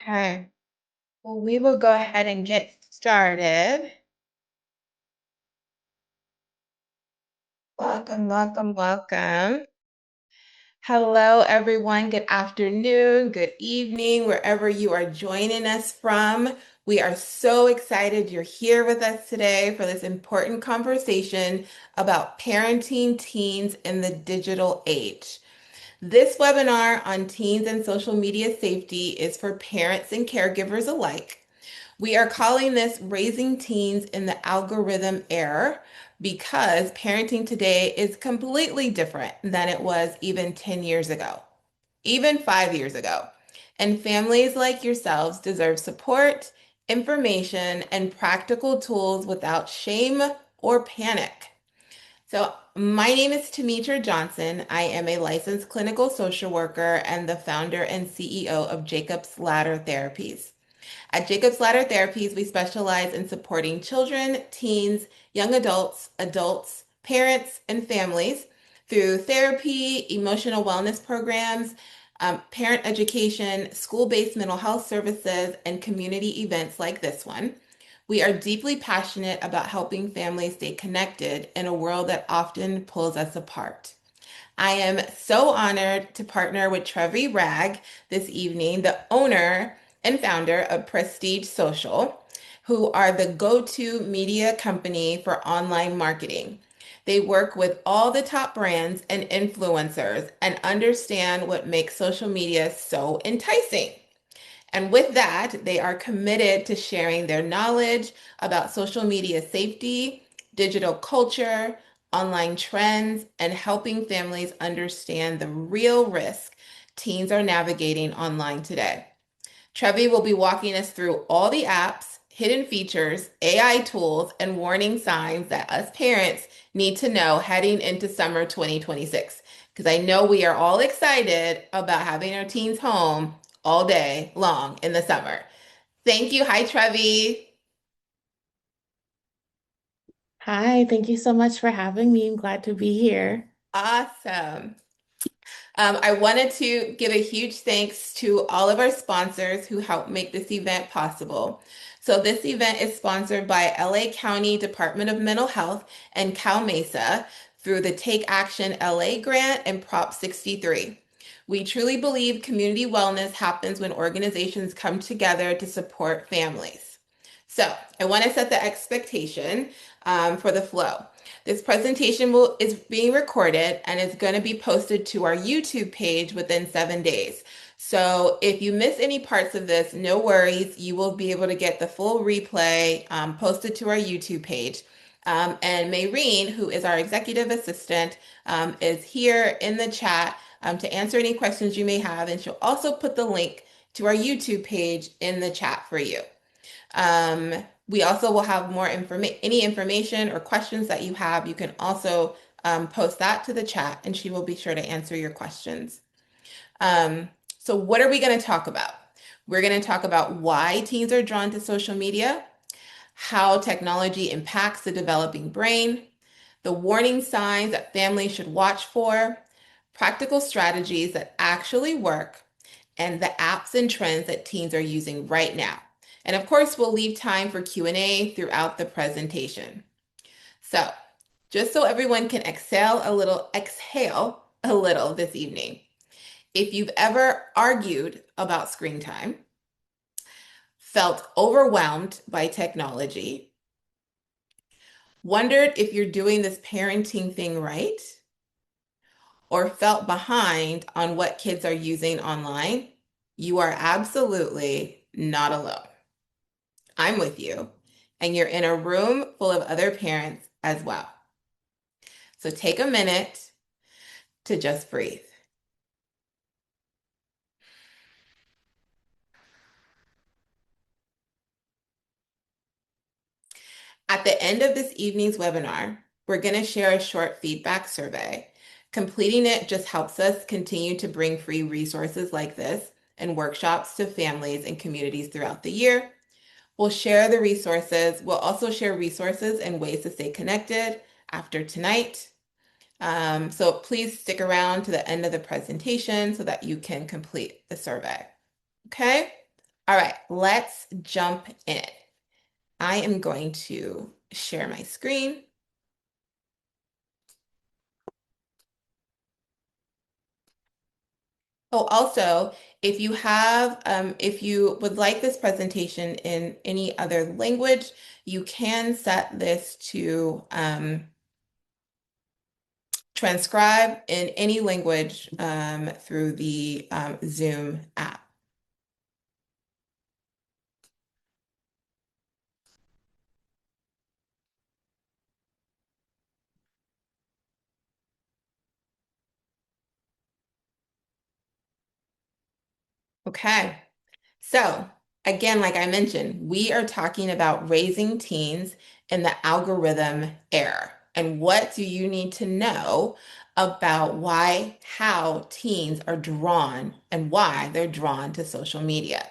Okay, well, we will go ahead and get started. Welcome, welcome, welcome. Hello, everyone. Good afternoon, good evening, wherever you are joining us from. We are so excited you're here with us today for this important conversation about parenting teens in the digital age. This webinar on teens and social media safety is for parents and caregivers alike. We are calling this Raising Teens in the Algorithm Era because parenting today is completely different than it was even 10 years ago, even 5 years ago. And families like yourselves deserve support, information, and practical tools without shame or panic. So, my name is Tametra Johnson. I am a licensed clinical social worker and the founder and CEO of Jacob's Ladder Therapies. At Jacob's Ladder Therapies, we specialize in supporting children, teens, young adults, parents, and families through therapy, emotional wellness programs, parent education, school-based mental health services, and community events like this one. We are deeply passionate about helping families stay connected in a world that often pulls us apart. I am so honored to partner with Wragg this evening, the owner and founder of Prestige Social, who are the go-to media company for online marketing. They work with all the top brands and influencers and understand what makes social media so enticing. And with that, they are committed to sharing their knowledge about social media safety, digital culture, online trends, and helping families understand the real risk teens are navigating online today. Trevi will be walking us through all the apps, hidden features, AI tools, and warning signs that us parents need to know heading into summer 2026. Because I know we are all excited about having our teens home all day long in the summer. Thank you. Hi, Trevi. Hi, thank you so much for having me. I'm glad to be here. Awesome. I wanted to give a huge thanks to all of our sponsors who helped make this event possible. So this event is sponsored by LA County Department of Mental Health and Cal Mesa through the Take Action LA grant and Prop 63. We truly believe community wellness happens when organizations come together to support families. So I want to set the expectation for the flow. This presentation is being recorded and is going to be posted to our YouTube page within 7 days. So if you miss any parts of this, no worries. You will be able to get the full replay posted to our YouTube page. And Mayreen, who is our executive assistant, is here in the chat to answer any questions you may have. And she'll also put the link to our YouTube page in the chat for you. We also will have more any information or questions that you have. You can also post that to the chat and she will be sure to answer your questions. So what are we going to talk about? We're going to talk about why teens are drawn to social media, how technology impacts the developing brain, the warning signs that families should watch for, practical strategies that actually work, and the apps and trends that teens are using right now. And of course, we'll leave time for Q&A throughout the presentation. So, just so everyone can exhale a little this evening. If you've ever argued about screen time, felt overwhelmed by technology, wondered if you're doing this parenting thing right, or felt behind on what kids are using online, you are absolutely not alone. I'm with you, and you're in a room full of other parents as well. So take a minute to just breathe. At the end of this evening's webinar, we're going to share a short feedback survey. Completing it just helps us continue to bring free resources like this and workshops to families and communities throughout the year. We'll share the resources. We'll also share resources and ways to stay connected after tonight. So please stick around to the end of the presentation so that you can complete the survey. Okay? All right, let's jump in. I am going to share my screen. Oh, also, if you would like this presentation in any other language, you can set this to transcribe in any language through the Zoom app. Okay. So, again, like I mentioned, we are talking about raising teens in the algorithm era. And what do you need to know about how teens are drawn and why they're drawn to social media?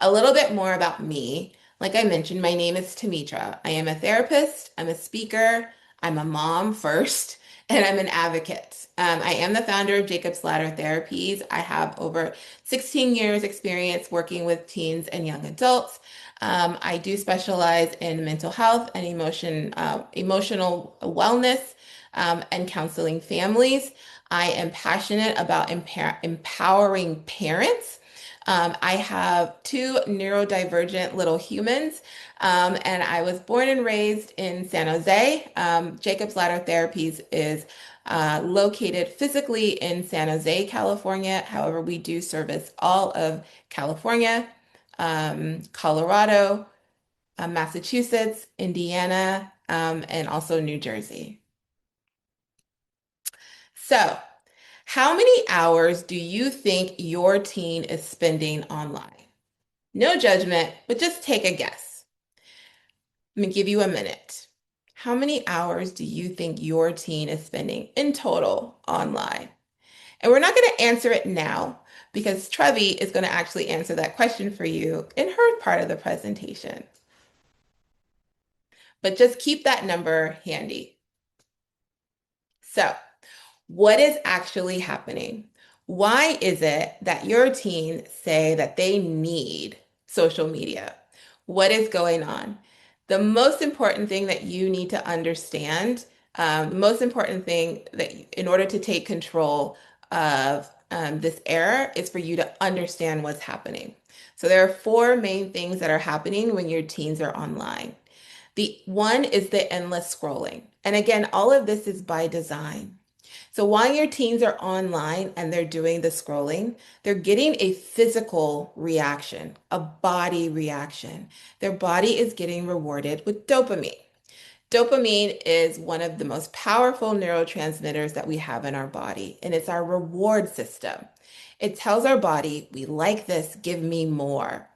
A little bit more about me. Like I mentioned, my name is Tametra. I am a therapist, I'm a speaker, I'm a mom first, and I'm an advocate. I am the founder of Jacob's Ladder Therapies. I have over 16 years experience working with teens and young adults. I do specialize in mental health and emotional wellness, and counseling families. I am passionate about empowering parents. I have two neurodivergent little humans, and I was born and raised in San Jose. Jacob's Ladder Therapies is located physically in San Jose, California. However, we do service all of California, Colorado, Massachusetts, Indiana, and also New Jersey. So, how many hours do you think your teen is spending online? No judgment, but just take a guess. I'm gonna give you a minute. How many hours do you think your teen is spending in total online? And we're not gonna answer it now because Trevi is gonna actually answer that question for you in her part of the presentation. But just keep that number handy. So, what is actually happening? Why is it that your teens say that they need social media? What is going on? The most important thing that you need to understand, the most important thing that in order to take control of this error is for you to understand what's happening. So there are four main things that are happening when your teens are online. The one is the endless scrolling. And again, all of this is by design. So while your teens are online and they're doing the scrolling, they're getting a physical reaction, a body reaction. Their body is getting rewarded with dopamine. Dopamine is one of the most powerful neurotransmitters that we have in our body, and it's our reward system. It tells our body, we like this, give me more.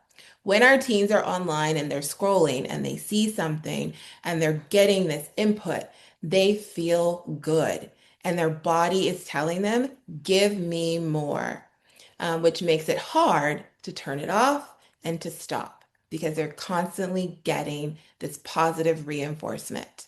When our teens are online and they're scrolling and they see something and they're getting this input, they feel good. And their body is telling them, give me more, which makes it hard to turn it off and to stop because they're constantly getting this positive reinforcement.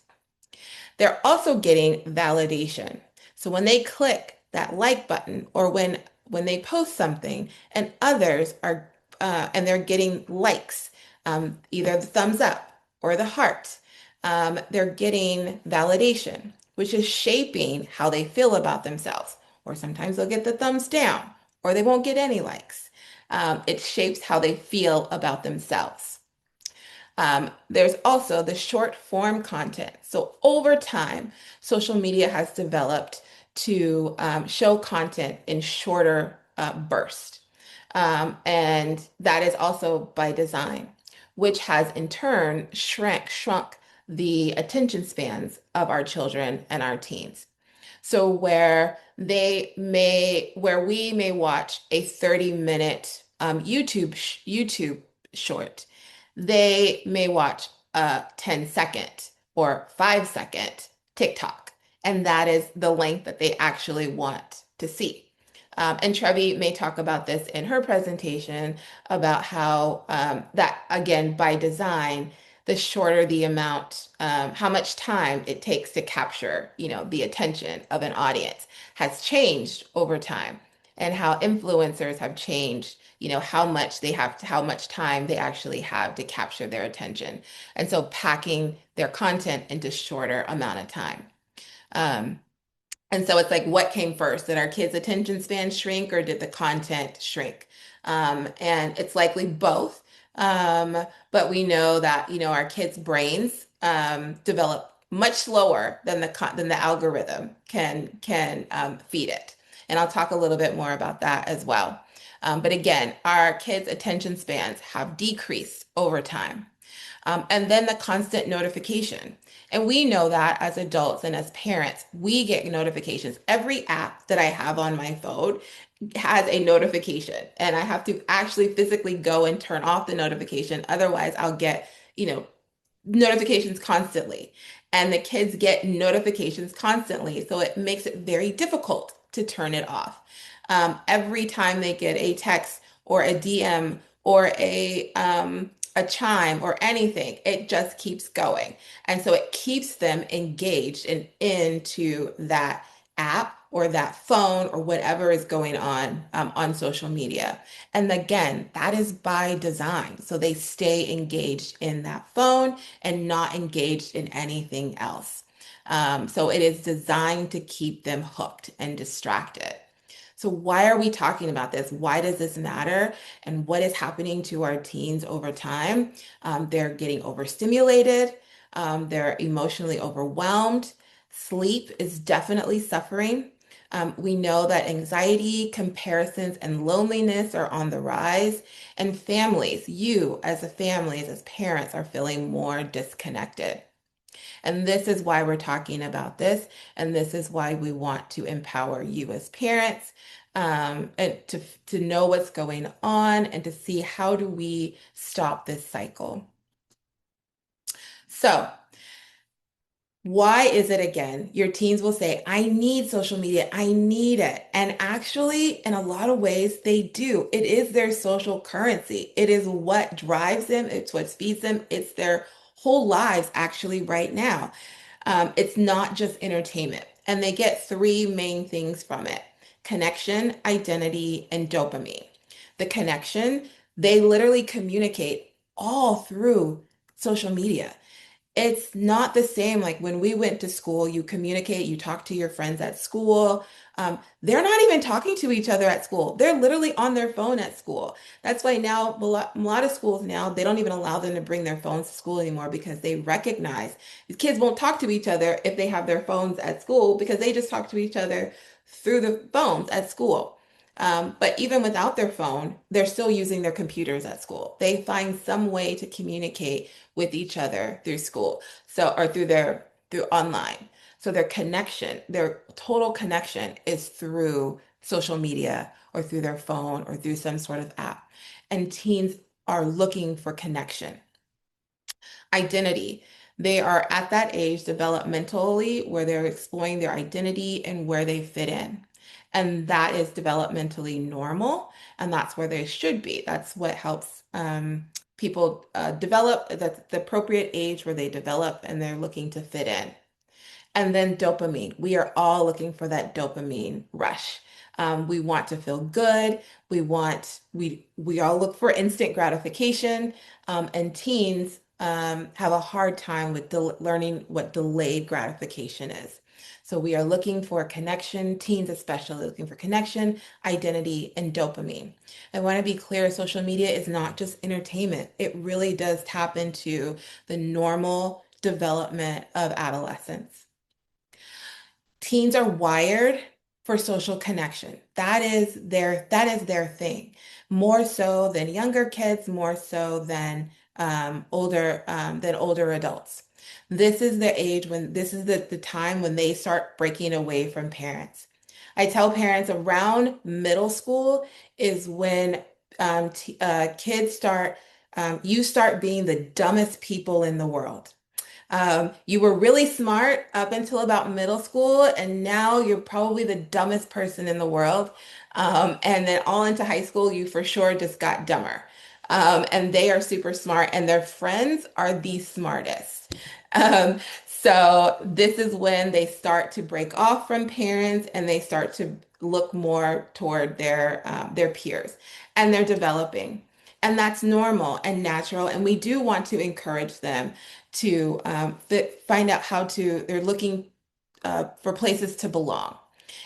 They're also getting validation. So when they click that like button or when they post something and others are and they're getting likes, either the thumbs up or the heart, they're getting validation, which is shaping how they feel about themselves. Or sometimes they'll get the thumbs down or they won't get any likes. It shapes how they feel about themselves. There's also the short form content. So over time, social media has developed to show content in shorter bursts. And that is also by design, which has in turn shrunk the attention spans of our children and our teens. So where we may watch a 30-minute YouTube short, they may watch a 10-second or 5-second TikTok, and that is the length that they actually want to see. And Trevi may talk about this in her presentation about how that, again, by design, the shorter the amount, how much time it takes to capture, the attention of an audience has changed over time. and how influencers have changed, how much time they actually have to capture their attention. And so packing their content into shorter amount of time. Um, and so it's like, what came first? Did our kids' attention span shrink or did the content shrink? And it's likely both. Um, but we know that, our kids' brains develop much slower than the algorithm can feed it. And I'll talk a little bit more about that as well. But again, our kids' attention spans have decreased over time. And then the constant notification. And we know that as adults and as parents, we get notifications. Every app that I have on my phone has a notification, and I have to actually physically go and turn off the notification. Otherwise, I'll get, notifications constantly. And the kids get notifications constantly. So it makes it very difficult to turn it off. Every time they get a text or a DM or a chime or anything, it just keeps going. And so it keeps them engaged and into that app or that phone or whatever is going on social media. And again, that is by design. So they stay engaged in that phone and not engaged in anything else. So it is designed to keep them hooked and distracted. So why are we talking about this? Why does this matter? And what is happening to our teens over time? They're getting overstimulated. They're emotionally overwhelmed. Sleep is definitely suffering. We know that anxiety, comparisons, and loneliness are on the rise. And families, you as a family, as parents, are feeling more disconnected. And this is why we're talking about this. And this is why we want to empower you as parents, and to know what's going on and to see how do we stop this cycle. So why is it again? Your teens will say, I need social media. I need it. And actually, in a lot of ways, they do. It is their social currency. It is what drives them. It's what feeds them. It's their whole lives, actually, right now. It's not just entertainment. And they get three main things from it: connection, identity, and dopamine. The connection, they literally communicate all through social media. It's not the same like when we went to school, you communicate, you talk to your friends at school. They're not even talking to each other at school. They're literally on their phone at school. That's why now a lot of schools now, they don't even allow them to bring their phones to school anymore because they recognize the kids won't talk to each other if they have their phones at school because they just talk to each other through the phones at school. But even without their phone, they're still using their computers at school. They find some way to communicate with each other through school. So, or through online. So their connection, their total connection is through social media or through their phone or through some sort of app. And teens are looking for connection. Identity. They are at that age developmentally where they're exploring their identity and where they fit in. And that is developmentally normal, and that's where they should be. That's what helps people develop. That's the appropriate age where they develop and they're looking to fit in. And then dopamine. We are all looking for that dopamine rush. We want to feel good. We all look for instant gratification. And teens have a hard time with learning what delayed gratification is. So we are looking for connection, teens especially looking for connection, identity, and dopamine. I want to be clear, social media is not just entertainment. It really does tap into the normal development of adolescence. Teens are wired for social connection. That is their thing. More so than younger kids, more so than older adults. This is the time when they start breaking away from parents. I tell parents around middle school is when kids start you start being the dumbest people in the world. You were really smart up until about middle school, and now you're probably the dumbest person in the world. And then all into high school, you for sure just got dumber. And they are super smart, and their friends are the smartest. Um, So this is when they start to break off from parents and they start to look more toward their peers, and they're developing. And that's normal and natural. And we do want to encourage them to find out how to, they're looking for places to belong.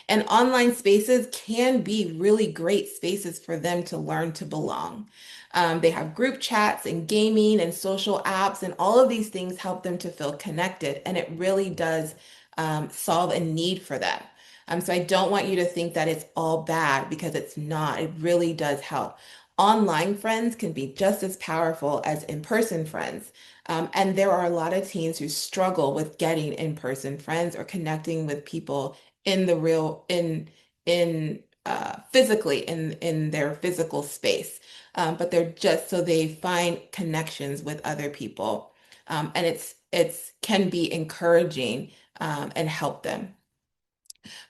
And online spaces can be really great spaces for them to learn to belong. They have group chats and gaming and social apps, and all of these things help them to feel connected. And it really does solve a need for them. So I don't want you to think that it's all bad, because it's not. It really does help. Online friends can be just as powerful as in-person friends. And there are a lot of teens who struggle with getting in-person friends or connecting with people in the real in physically in their physical space, but they're just so they find connections with other people, and it's can be encouraging, and help them.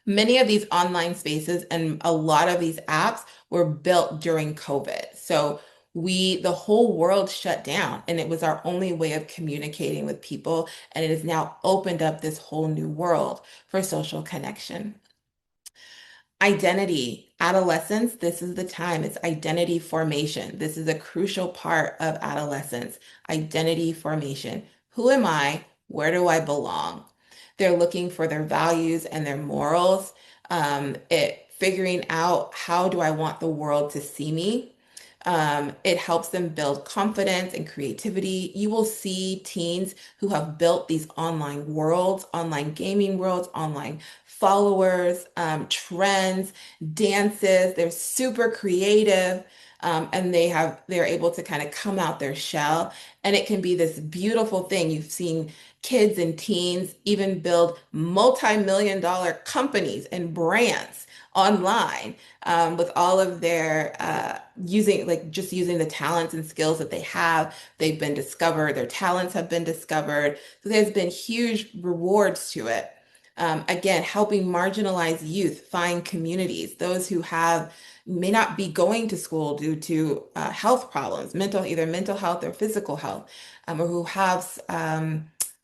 Many of these online spaces and a lot of these apps were built during COVID. So the whole world shut down, and it was our only way of communicating with people. And it has now opened up this whole new world for social connection. Identity, adolescence, this is the time. It's identity formation. This is a crucial part of adolescence. Identity formation. Who am I? Where do I belong? They're looking for their values and their morals. It figuring out, how do I want the world to see me? It helps them build confidence and creativity. You will see teens who have built these online worlds, online gaming worlds, online followers, trends, dances. They're super creative. And they're able to kind of come out their shell, and it can be this beautiful thing. You've seen kids and teens even build multi-million dollar companies and brands online, with all of their using the talents and skills that they have. They've been discovered, their talents have been discovered. So there's been huge rewards to it. Again, helping marginalized youth find communities, those who may not be going to school due to health problems, either mental health or physical health, or who have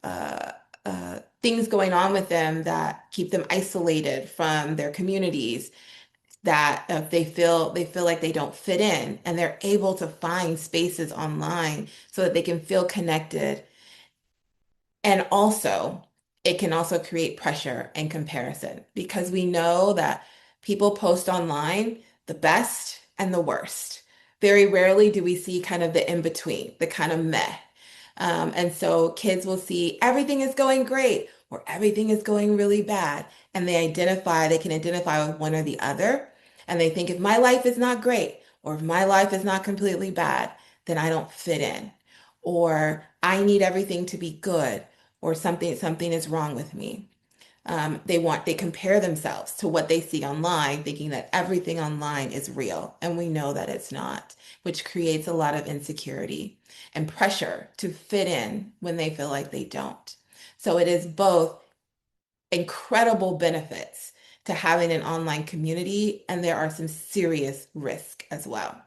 uh, things going on with them that keep them isolated from their communities, that they feel like they don't fit in, and they're able to find spaces online so that they can feel connected. And also, it can also create pressure and comparison, because we know that people post online the best and the worst. Very rarely do we see kind of the in between, the kind of meh. And so kids will see everything is going great or everything is going really bad. And they can identify with one or the other. And they think, if my life is not great or if my life is not completely bad, then I don't fit in. Or I need everything to be good, or something is wrong with me. They compare themselves to what they see online, thinking that everything online is real, and we know that it's not, which creates a lot of insecurity and pressure to fit in when they feel like they don't. So it is both incredible benefits to having an online community, and there are some serious risks as well.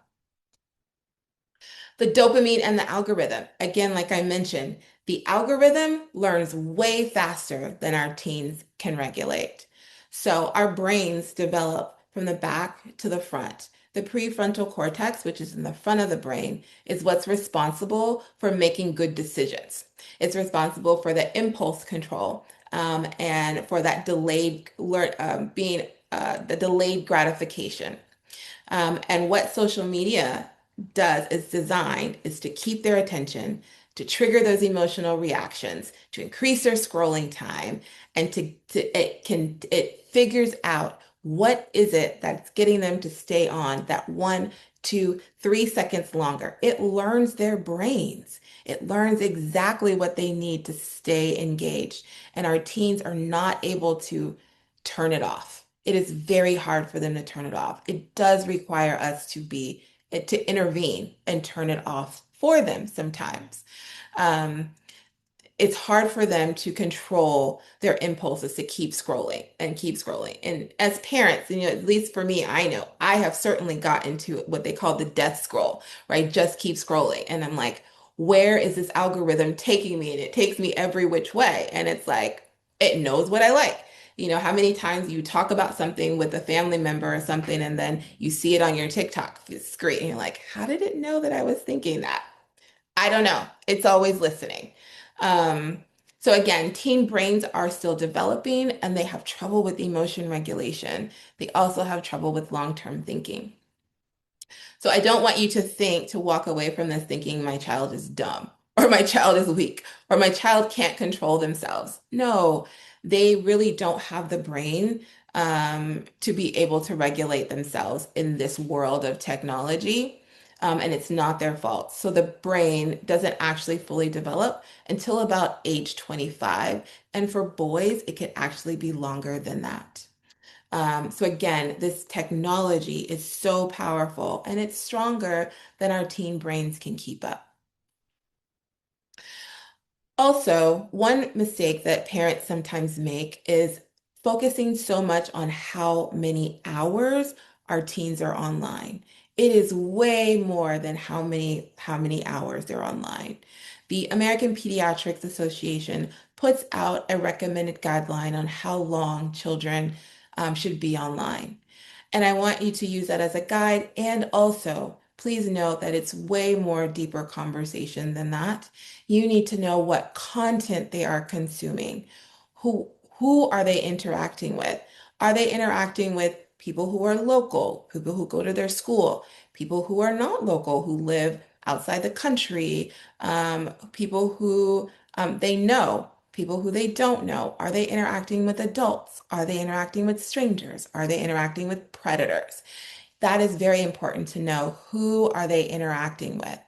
The dopamine and the algorithm. Again, like I mentioned, the algorithm learns way faster than our teens can regulate. So our brains develop from the back to the front. The prefrontal cortex, which is in the front of the brain, is what's responsible for making good decisions. It's responsible for the impulse control, and for that the delayed gratification. And what social media does is designed is to keep their attention, to trigger those emotional reactions, to increase their scrolling time, and it figures out what is it that's getting them to stay on that 1, 2, 3 seconds longer. It learns their brains. It learns exactly what they need to stay engaged. And our teens are not able to turn it off. It is very hard for them to turn it off. It does require us to intervene and turn it off for them sometimes. Um, it's hard for them to control their impulses to keep scrolling and keep scrolling. And as parents, at least for me, I know I have certainly gotten to what they call the death scroll, right? Just keep scrolling. And I'm like, where is this algorithm taking me? And it takes me every which way. And it's like, it knows what I like. How many times you talk about something with a family member or something, and then you see it on your TikTok screen, and you're like, how did it know that I was thinking that? I don't know. It's always listening. Um, so again, teen brains are still developing and they have trouble with emotion regulation. They also have trouble with long-term thinking. So I don't want you to walk away from this thinking my child is dumb or my child is weak or my child can't control themselves. No, they really don't have the brain to be able to regulate themselves in this world of technology. And it's not their fault. So the brain doesn't actually fully develop until about age 25. And for boys, it could actually be longer than that. So again, this technology is so powerful and it's stronger than our teen brains can keep up. Also, one mistake that parents sometimes make is focusing so much on how many hours our teens are online. It is way more than how many hours they're online. The American Pediatrics Association puts out a recommended guideline on how long children should be online. And I want you to use that as a guide. And also, please note that it's way more deeper conversation than that. You need to know what content they are consuming. Who who are they interacting with? Are they interacting with people who are local, people who go to their school, people who are not local, who live outside the country, people who they know, people who they don't know? Are they interacting with adults? Are they interacting with strangers? Are they interacting with predators? That is very important to know. Who are they interacting with?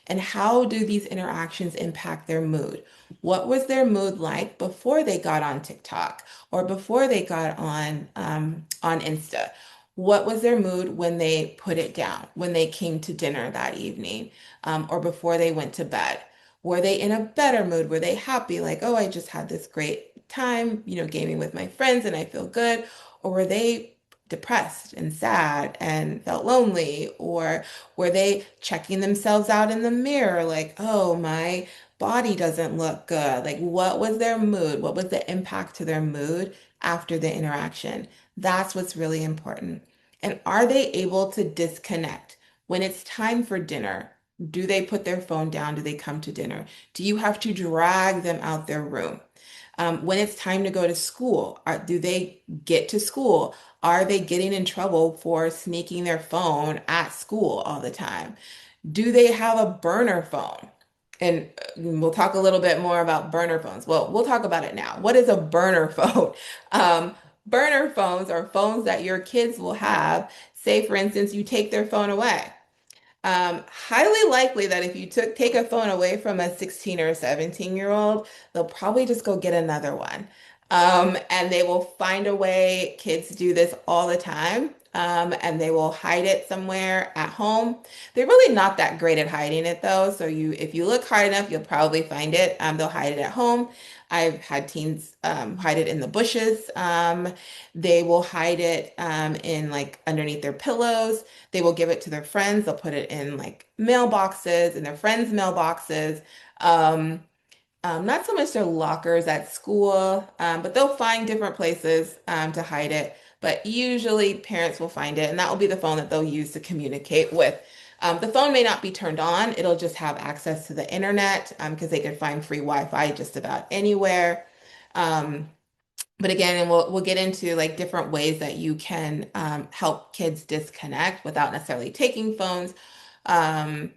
And how do these interactions impact their mood? What was their mood like before they got on TikTok or before they got on Insta? What was their mood when they put it down, when they came to dinner that evening, or before they went to bed? Were they in a better mood? Were they happy, like, oh, I just had this great time, gaming with my friends and I feel good? Or were they depressed and sad and felt lonely? Or were they checking themselves out in the mirror like, oh, my body doesn't look good? Like, what was their mood? What was the impact to their mood after the interaction? That's what's really important. And are they able to disconnect? When it's time for dinner, do they put their phone down? Do they come to dinner? Do you have to drag them out their room? When it's time to go to school, do they get to school? Are they getting in trouble for sneaking their phone at school all the time? Do they have a burner phone? And we'll talk a little bit more about burner phones. Well, we'll talk about it now. What is a burner phone? Um, Burner phones are phones that your kids will have. Say, for instance, you take their phone away. Highly likely that if you take a phone away from a 16 or a 17-year-old, they'll probably just go get another one. And they will find a way. Kids do this all the time. And they will hide it somewhere at home. They're really not that great at hiding it though. So if you look hard enough, you'll probably find it. They'll hide it at home. I've had teens hide it in the bushes. They will hide it in like underneath their pillows. They will give it to their friends. They'll put it in like mailboxes, in their friends' mailboxes. Um, not so much their lockers at school, but they'll find different places to hide it. But usually parents will find it, and that will be the phone that they'll use to communicate with. The phone may not be turned on. It'll just have access to the internet because they can find free Wi-Fi just about anywhere. Um, but again, and we'll get into like different ways that you can help kids disconnect without necessarily taking phones. Um,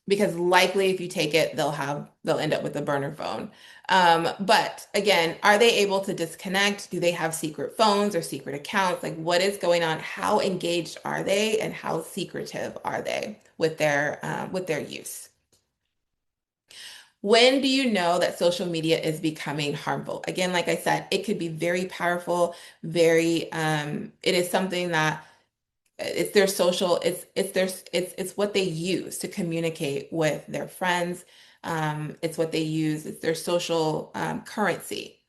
because likely if you take it, they'll end up with a burner phone. But again, are they able to disconnect? Do they have secret phones or secret accounts? Like what is going on? How engaged are they, and how secretive are they with their use? When do you know that social media is becoming harmful? Again, like I said, it could be very powerful, it is something that it's their social, it's what they use to communicate with their friends. It's what they use, it's their social currency.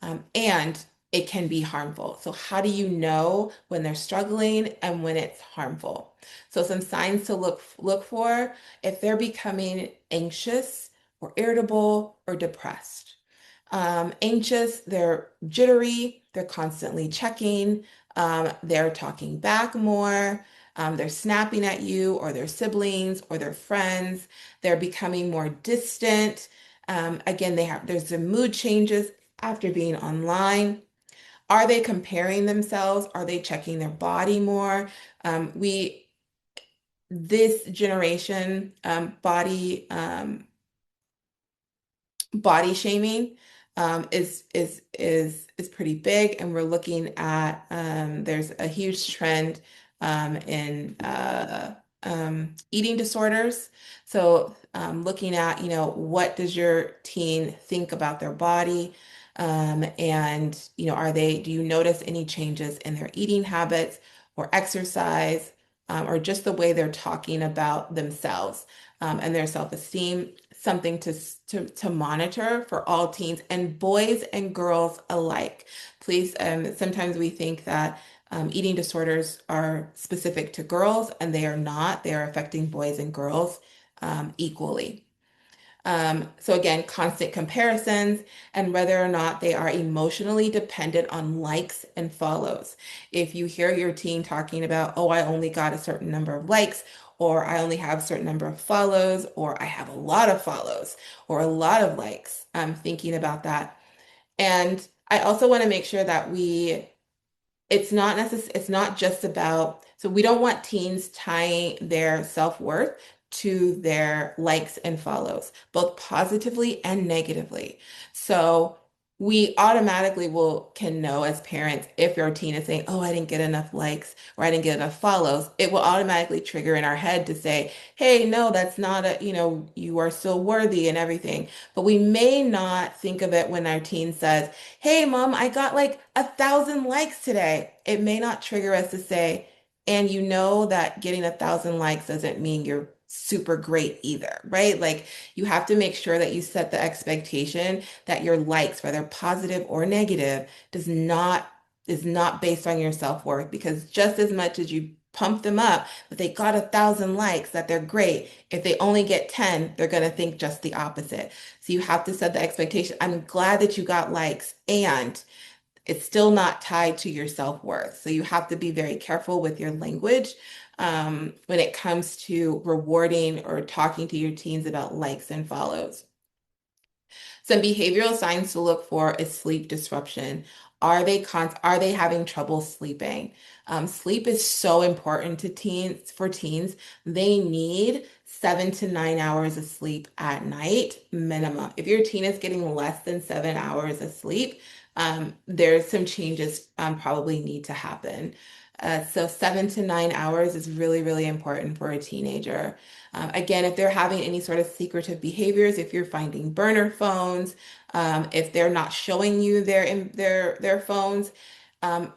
And it can be harmful. So how do you know when they're struggling and when it's harmful? So some signs to look for: if they're becoming anxious or irritable or depressed. Anxious, they're jittery, they're constantly checking, they're talking back more, they're snapping at you or their siblings or their friends, they're becoming more distant. Again, there's some mood changes after being online. Are they comparing themselves? Are they checking their body more? We This generation, body shaming is pretty big, and we're looking at there's a huge trend in eating disorders. So looking at, what does your teen think about their body, and do you notice any changes in their eating habits or exercise, or just the way they're talking about themselves, and their self-esteem? Something to monitor for all teens, and boys and girls alike. Please, sometimes we think that eating disorders are specific to girls, and they are not. They are affecting boys and girls equally. So again, constant comparisons and whether or not they are emotionally dependent on likes and follows. If you hear your teen talking about, oh, I only got a certain number of likes, or I only have a certain number of follows, or I have a lot of follows, or a lot of likes, I'm thinking about that. And I also want to make sure that it's not just about, so we don't want teens tying their self-worth to their likes and follows, both positively and negatively. So we automatically can know as parents if your teen is saying, oh, I didn't get enough likes or I didn't get enough follows. It will automatically trigger in our head to say, hey, no, that's not you are still worthy and everything. But we may not think of it when our teen says, hey, mom, I got like 1,000 likes today. It may not trigger us to say, and you know that getting 1,000 likes doesn't mean you're super great either, right? Like you have to make sure that you set the expectation that your likes, whether positive or negative, is not based on your self-worth, because just as much as you pump them up that they got 1,000 likes, that they're great, if they only get 10, they're going to think just the opposite. So you have to set the expectation. I'm glad that you got likes, and it's still not tied to your self-worth. So you have to be very careful with your language when it comes to rewarding or talking to your teens about likes and follows. Some behavioral signs to look for is sleep disruption. Are they having trouble sleeping? Sleep is so important to teens. For teens, they need 7 to 9 hours of sleep at night minimum. If your teen is getting less than 7 hours of sleep, there's some changes probably need to happen. So 7 to 9 hours is really, really important for a teenager. Again, if they're having any sort of secretive behaviors, if you're finding burner phones, if they're not showing you their phones,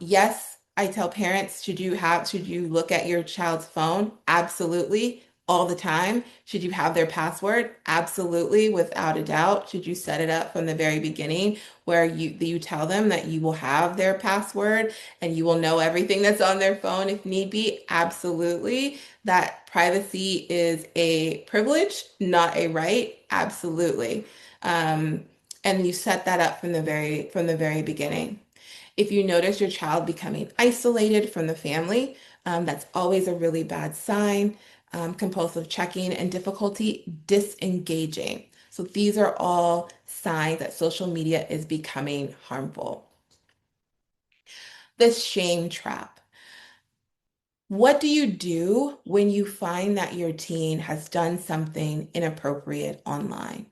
yes, I tell parents, should you look at your child's phone? Absolutely, all the time. Should you have their password? Absolutely, without a doubt. Should you set it up from the very beginning where you tell them that you will have their password and you will know everything that's on their phone if need be? Absolutely. That privacy is a privilege, not a right. Absolutely. Um, and you set that up from the very beginning. If you notice your child becoming isolated from the family, that's always a really bad sign. Compulsive checking and difficulty disengaging. So these are all signs that social media is becoming harmful. The shame trap. What do you do when you find that your teen has done something inappropriate online?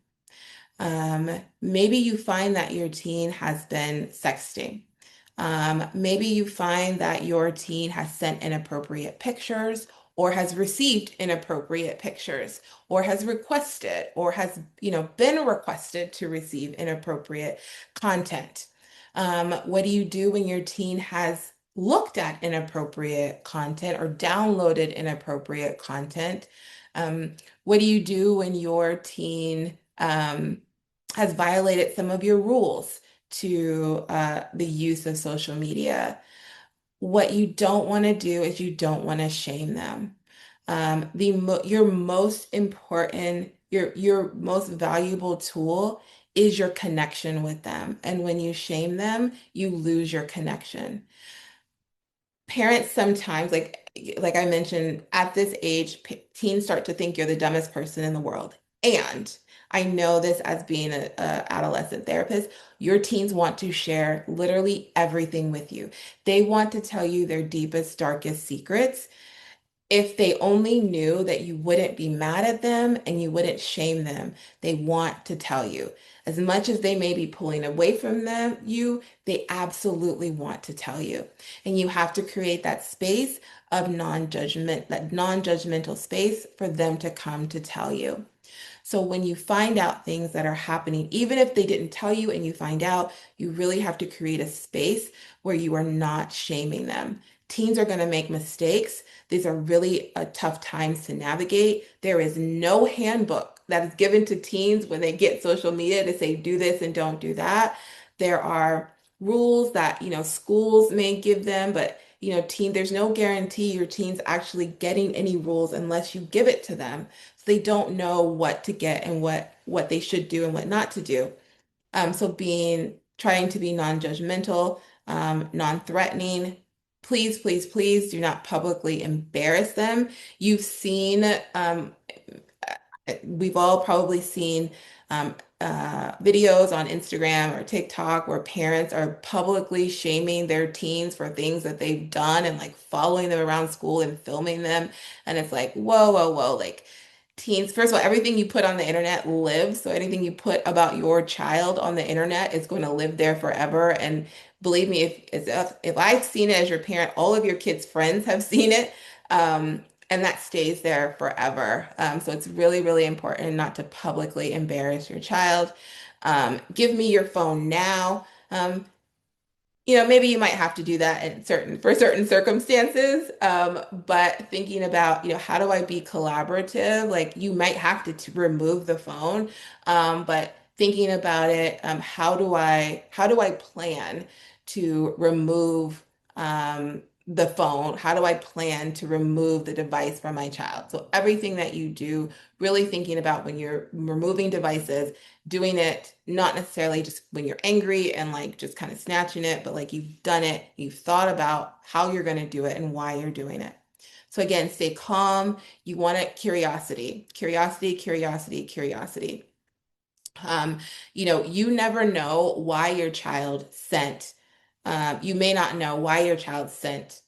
Maybe you find that your teen has been sexting. Maybe you find that your teen has sent inappropriate pictures or has received inappropriate pictures or has requested or has, been requested to receive inappropriate content. What do you do when your teen has looked at inappropriate content or downloaded inappropriate content? What do you do when your teen has violated some of your rules? to the use of social media. What you don't want to do is you don't want to shame them. Your most important, your most valuable tool is your connection with them. And when you shame them, you lose your connection. Parents sometimes, like I mentioned, at this age, teens start to think you're the dumbest person in the world. And I know this as being a adolescent therapist, your teens want to share literally everything with you. They want to tell you their deepest, darkest secrets. If they only knew that you wouldn't be mad at them and you wouldn't shame them, they want to tell you. As much as they may be pulling away from they absolutely want to tell you. And you have to create that space of non-judgment, that non-judgmental space for them to come to tell you. So when you find out things that are happening, even if they didn't tell you and you find out, you really have to create a space where you are not shaming them. Teens are going to make mistakes. These are really tough times to navigate. There is no handbook that is given to teens when they get social media to say, do this and don't do that. There are rules that, schools may give them, but there's no guarantee your teen's actually getting any rules unless you give it to them. So they don't know what to get and what they should do and what not to do. So trying to be non-judgmental, non-threatening. Please, please, please do not publicly embarrass them. You've seen we've all probably seen videos on Instagram or TikTok where parents are publicly shaming their teens for things that they've done and like following them around school and filming them. And it's like, whoa, whoa, whoa. Like teens, first of all, everything you put on the internet lives. So anything you put about your child on the internet is going to live there forever. And believe me, if I've seen it as your parent, all of your kids' friends have seen it. And that stays there forever. So it's really, really important not to publicly embarrass your child. Give me your phone now. Maybe you might have to do that for certain circumstances. But thinking about, how do I be collaborative? Like you might have to remove the phone. But thinking about it, how do I plan to remove the phone? How do I plan to remove the device from my child? So everything that you do, really thinking about when you're removing devices, doing it not necessarily just when you're angry and like just kind of snatching it, but like you've done it, you've thought about how you're going to do it and why you're doing it. So again, stay calm. You want it curiosity, curiosity, curiosity, curiosity. You never know why your child sent. You may not know why your child sent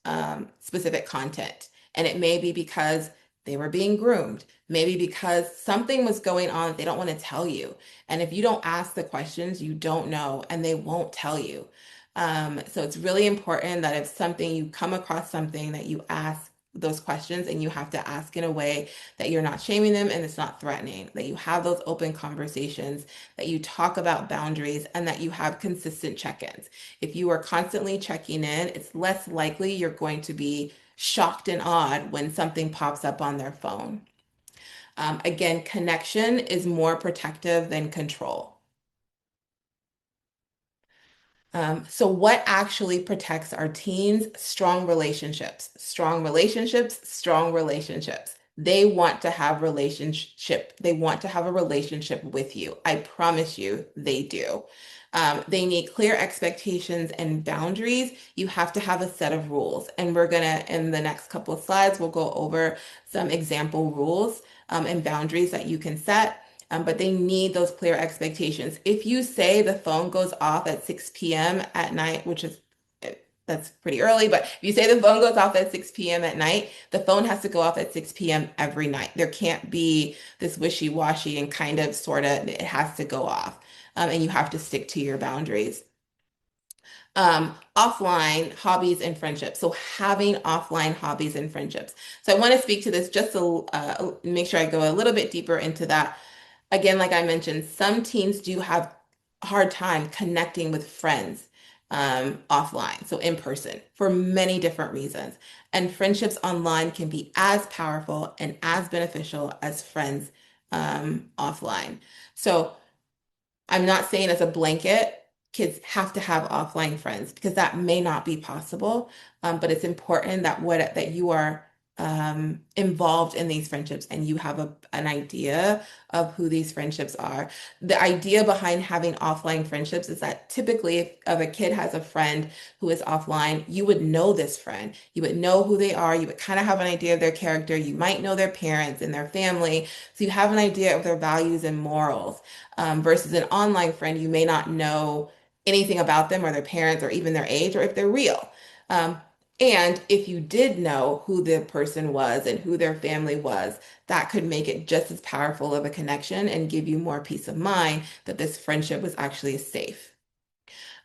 specific content, and it may be because they were being groomed, maybe because something was going on that they don't want to tell you. And if you don't ask the questions, you don't know, and they won't tell you. So it's really important that if you come across something that you ask those questions and you have to ask in a way that you're not shaming them and it's not threatening, that you have those open conversations, that you talk about boundaries, and that you have consistent check-ins. If you are constantly checking in, it's less likely you're going to be shocked and awed when something pops up on their phone. Again, connection is more protective than control. So what actually protects our teens? Strong relationships, strong relationships, strong relationships. They want to have relationship. They want to have a relationship with you. I promise you they do. They need clear expectations and boundaries. You have to have a set of rules. And we're gonna, in the next couple of slides, we'll go over some example rules and boundaries that you can set. But they need those clear expectations. If you say the phone goes off at 6 p.m. at night, that's pretty early, but if you say the phone goes off at 6 p.m. at night, the phone has to go off at 6 p.m. every night. There can't be this wishy-washy and kind of sort of, it has to go off. And you have to stick to your boundaries. Offline hobbies and friendships. So having offline hobbies and friendships. So I want to speak to this just to make sure I go a little bit deeper into that. Again, like I mentioned, some teens do have a hard time connecting with friends offline, so in person, for many different reasons. And friendships online can be as powerful and as beneficial as friends offline. So I'm not saying as a blanket, kids have to have offline friends because that may not be possible. But it's important that you are involved in these friendships and you have an idea of who these friendships are. The idea behind having offline friendships is that typically if a kid has a friend who is offline, you would know this friend. You would know who they are. You would kind of have an idea of their character. You might know their parents and their family. So you have an idea of their values and morals. Versus an online friend, you may not know anything about them or their parents or even their age or if they're real. Um, and if you did know who the person was and who their family was, that could make it just as powerful of a connection and give you more peace of mind that this friendship was actually safe.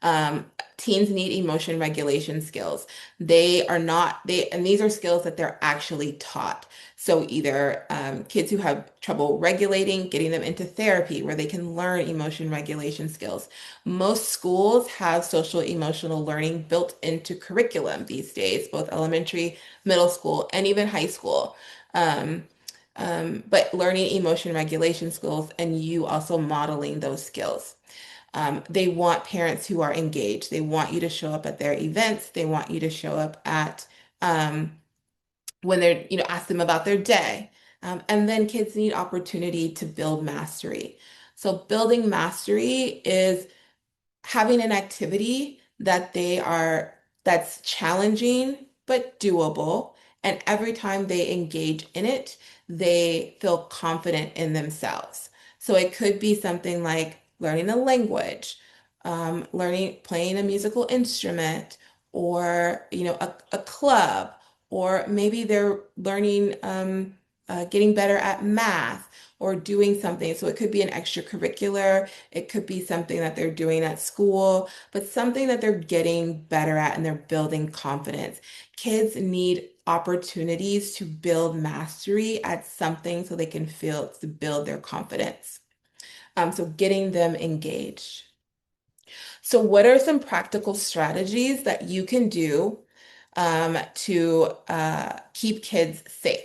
Um, Teens need emotion regulation skills. And these are skills that they're actually taught. So either kids who have trouble regulating, getting them into therapy where they can learn emotion regulation skills. Most schools have social emotional learning built into curriculum these days, both elementary, middle school, and even high school. Um, but learning emotion regulation skills and you also modeling those skills. They want parents who are engaged. They want you to show up at their events. They want you to show up at um, when they're, ask them about their day. And then kids need opportunity to build mastery. So building mastery is having an activity that's challenging but doable. And every time they engage in it, they feel confident in themselves. So it could be something like learning a language, playing a musical instrument, or a club, or maybe they're learning getting better at math or doing something. So it could be an extracurricular, it could be something that they're doing at school, but something that they're getting better at and they're building confidence. Kids need opportunities to build mastery at something so they can feel to build their confidence. So getting them engaged. So what are some practical strategies that you can do to keep kids safe?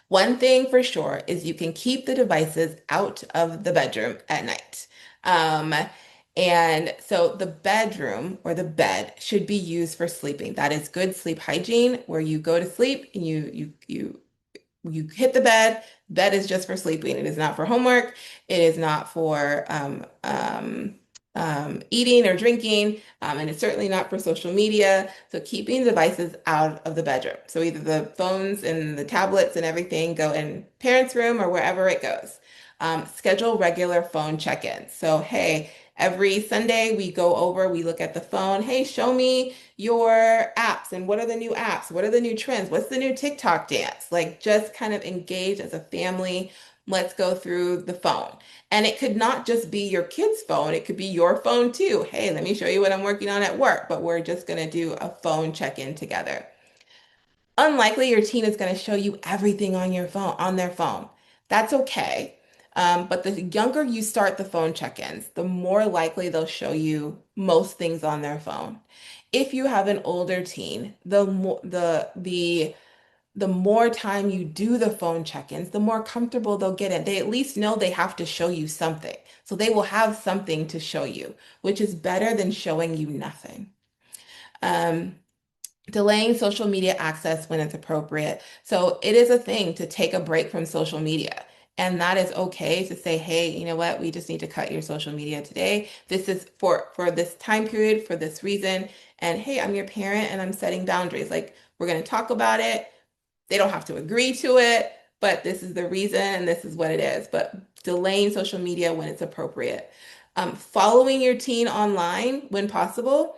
One thing for sure is you can keep the devices out of the bedroom at night. Um, and so the bedroom or the bed should be used for sleeping. That is good sleep hygiene, where you go to sleep and you hit the bed. Bed is just for sleeping. It is not for homework. It is not for eating or drinking, and it's certainly not for social media. So keeping devices out of the bedroom. So either the phones and the tablets and everything go in parents' room or wherever it goes. Schedule regular phone check-ins. So hey, every Sunday we go over, we look at the phone. Hey, show me your apps and what are the new apps? What are the new trends? What's the new TikTok dance? Like just kind of engage as a family. Let's go through the phone. And it could not just be your kid's phone, it could be your phone too. Hey, let me show you what I'm working on at work, but we're just going to do a phone check-in together. Unlikely your teen is going to show you everything on your phone, on their phone. That's okay. But the younger you start the phone check-ins, the more likely they'll show you most things on their phone. If you have an older teen, the more time you do the phone check-ins, the more comfortable they'll get in. They at least know they have to show you something. So they will have something to show you, which is better than showing you nothing. Um, Delaying social media access when it's appropriate. So it is a thing to take a break from social media. And that is okay to say, hey, you know what? We just need to cut your social media today. This is for this time period, for this reason. And hey, I'm your parent and I'm setting boundaries. Like we're going to talk about it. They don't have to agree to it, but this is the reason and this is what it is. But delaying social media when it's appropriate. Following your teen online when possible.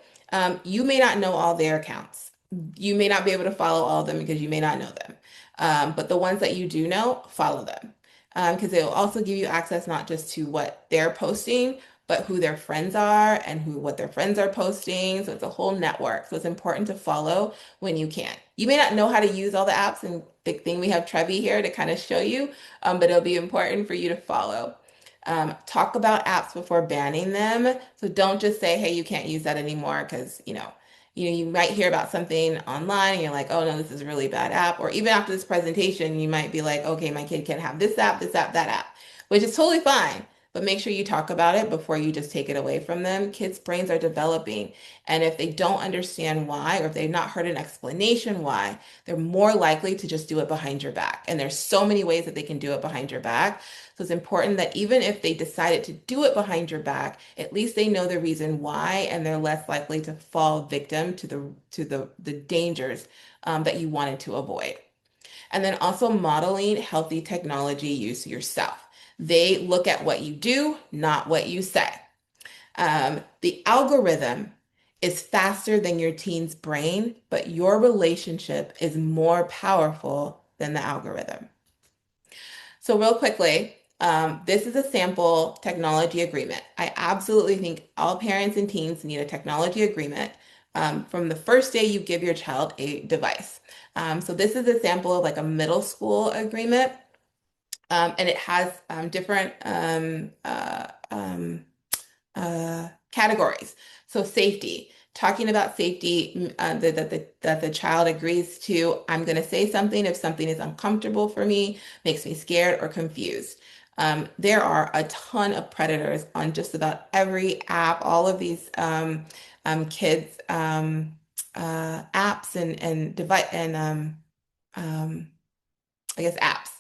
You may not know all their accounts. You may not be able to follow all of them because you may not know them. But the ones that you do know, follow them. Because they will also give you access not just to what they're posting, but who their friends are and what their friends are posting. So it's a whole network. So it's important to follow when you can. You may not know how to use all the apps, and the thing we have Trevi here to kind of show you, but it'll be important for you to follow. Talk about apps before banning them. So don't just say, hey, you can't use that anymore because, you might hear about something online and you're like, oh no, this is a really bad app. Or even after this presentation, you might be like, okay, my kid can't have this app, that app, which is totally fine. but make sure you talk about it before you just take it away from them. Kids' brains are developing, and if they don't understand why, or if they've not heard an explanation why, they're more likely to just do it behind your back. And there's so many ways that they can do it behind your back. So it's important that even if they decided to do it behind your back, at least they know the reason why, and they're less likely to fall victim to the dangers that you wanted to avoid. And then also modeling healthy technology use yourself. They look at what you do, not what you say. The algorithm is faster than your teen's brain, but your relationship is more powerful than the algorithm. So, real quickly, this is a sample technology agreement. I absolutely think all parents and teens need a technology agreement from the first day you give your child a device. So, this is a sample of like a middle school agreement, and it has different categories. So safety, talking about safety that the child agrees to. I'm going to say something if something is uncomfortable for me, makes me scared or confused. There are a ton of predators on just about every app, all of these kids apps and device and um, I guess apps.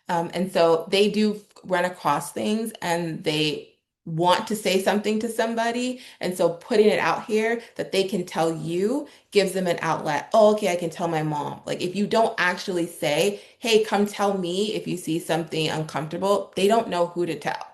And so they do run across things and they want to say something to somebody. And so putting it out here that they can tell you gives them an outlet. Oh, okay, I can tell my mom. Like if you don't actually say, hey, come tell me if you see something uncomfortable, they don't know who to tell.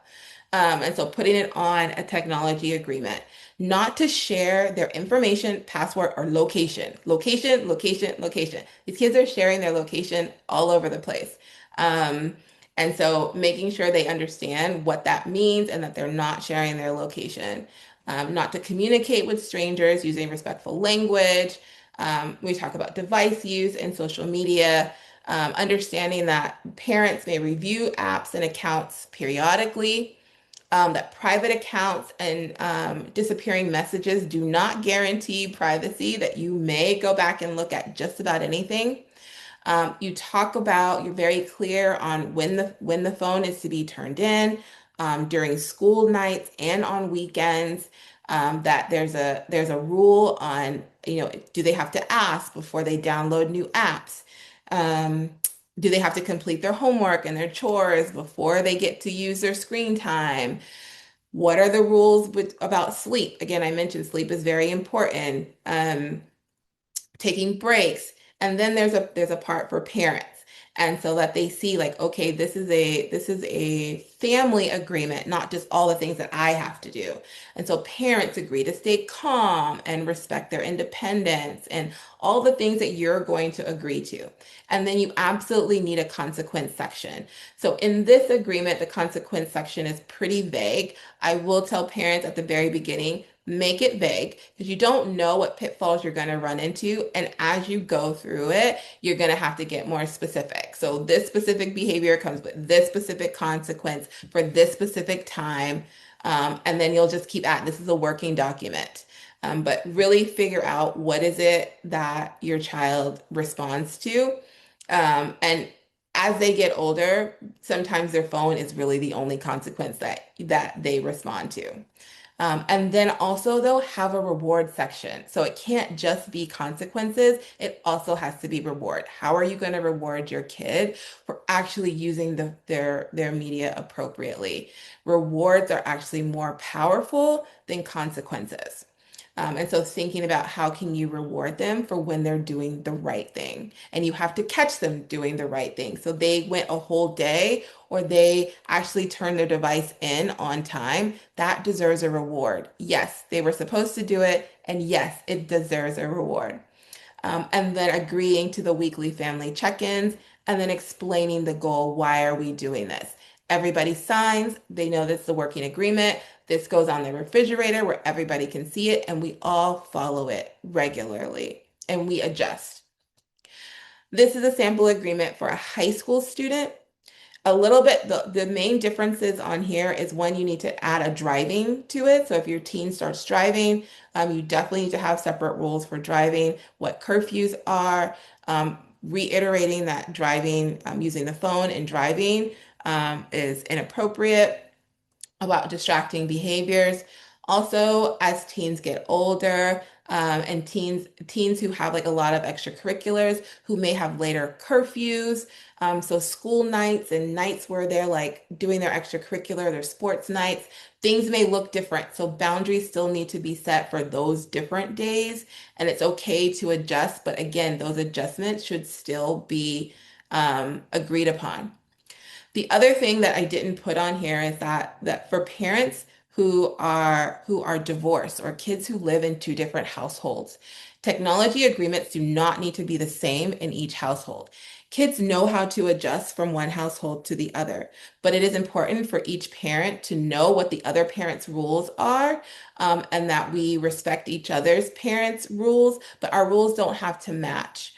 And so putting it on a technology agreement, not to share their information, password, or location. Location, location, location. These kids are sharing their location all over the place. Um, and so making sure they understand what that means and that they're not sharing their location. Not to communicate with strangers using respectful language. We talk about device use and social media. Understanding that parents may review apps and accounts periodically, that private accounts and disappearing messages do not guarantee privacy, that you may go back and look at just about anything. You talk about, you're very clear on when the phone is to be turned in during school nights and on weekends. That there's a rule on, do they have to ask before they download new apps? Um, do they have to complete their homework and their chores before they get to use their screen time? What are the rules about sleep? Again, I mentioned sleep is very important. Taking breaks. And then there's a part for parents. And so that they see like, okay, this is a family agreement, not just all the things that I have to do. And so parents agree to stay calm and respect their independence and all the things that you're going to agree to. And then you absolutely need a consequence section. So in this agreement, the consequence section is pretty vague. I will tell parents at the very beginning, make it vague because you don't know what pitfalls you're going to run into. And as you go through it, you're going to have to get more specific. So this specific behavior comes with this specific consequence for this specific time. And then you'll just keep at, this is a working document. But really figure out what is it that your child responds to. And as they get older, sometimes their phone is really the only consequence that they respond to. And then also they'll have a reward section. So it can't just be consequences, it also has to be reward. How are you going to reward your kid for actually using their media appropriately? Rewards are actually more powerful than consequences. And so thinking about how can you reward them for when they're doing the right thing. And you have to catch them doing the right thing. So they went a whole day or they actually turned their device in on time. That deserves a reward. Yes, they were supposed to do it. And yes, it deserves a reward. And then agreeing to the weekly family check-ins and then explaining the goal. Why are we doing this? Everybody signs. They know this is a working agreement. This goes on the refrigerator where everybody can see it, and we all follow it regularly and we adjust. This is a sample agreement for a high school student. A little bit, the main differences on here is when you need to add a driving to it. So if your teen starts driving, you definitely need to have separate rules for driving, what curfews are, reiterating that driving, using the phone and driving is inappropriate. about distracting behaviors. Also, as teens get older, and teens who have like a lot of extracurriculars, who may have later curfews, so school nights and nights where they're like doing their extracurricular, their sports nights, things may look different. So boundaries still need to be set for those different days, and it's okay to adjust. But again, those adjustments should still be agreed upon. The other thing that I didn't put on here is that for parents who are divorced or kids who live in two different households, technology agreements do not need to be the same in each household. Kids know how to adjust from one household to the other, but it is important for each parent to know what the other parent's rules are, and that we respect each other's parents' rules, but our rules don't have to match.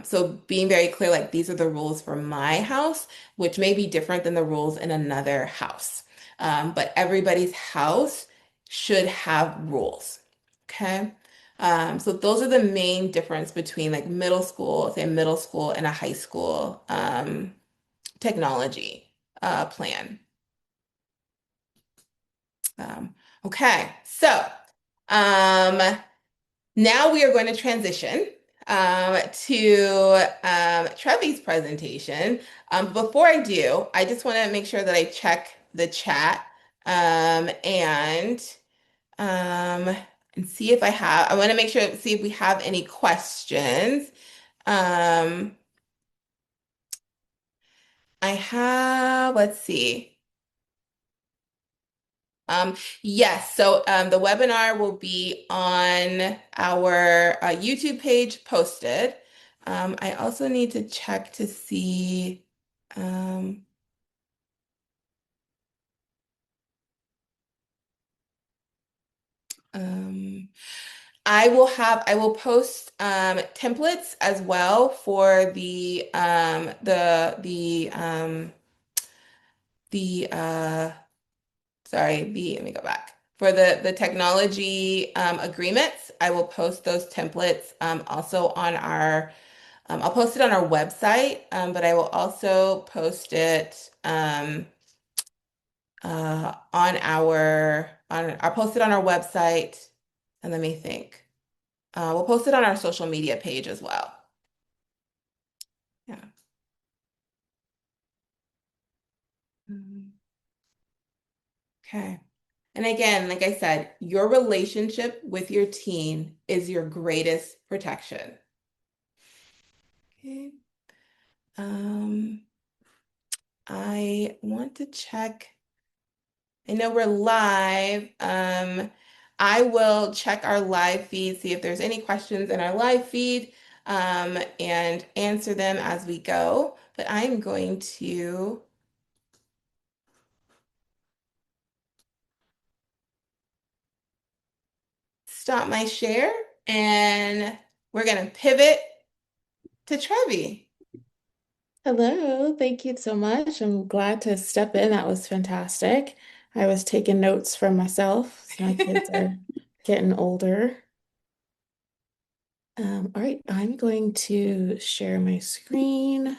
So being very clear, like these are the rules for my house, which may be different than the rules in another house. But everybody's house should have rules. Okay. So those are the main difference between like middle school, say middle school and a high school technology plan. Um, okay. So um, now we are going to transition to Trevi's presentation. Before I do, I just want to make sure that I check the chat and um, see if I want to make sure, see if we have any questions. Um, I have, let's see. Um, yes, so the webinar will be on our YouTube page posted. I also need to check to see. Um, um, I will post templates as well for the sorry, let me go back. For the technology agreements, I will post those templates also on I'll post it on our website, but I will also post it I'll post it on our website, and let me think. We'll post it on our social media page as well. Yeah. Mhm. Okay. And again, like I said, your relationship with your teen is your greatest protection. Okay. Um, I want to check. I know we're live. I will check our live feed, see if there's any questions in our live feed, and answer them as we go. But I'm going to stop my share and we're going to pivot to Trevi. Hello, thank you so much. I'm glad to step in. That was fantastic. I was taking notes for myself, so my kids are getting older. All right, I'm going to share my screen.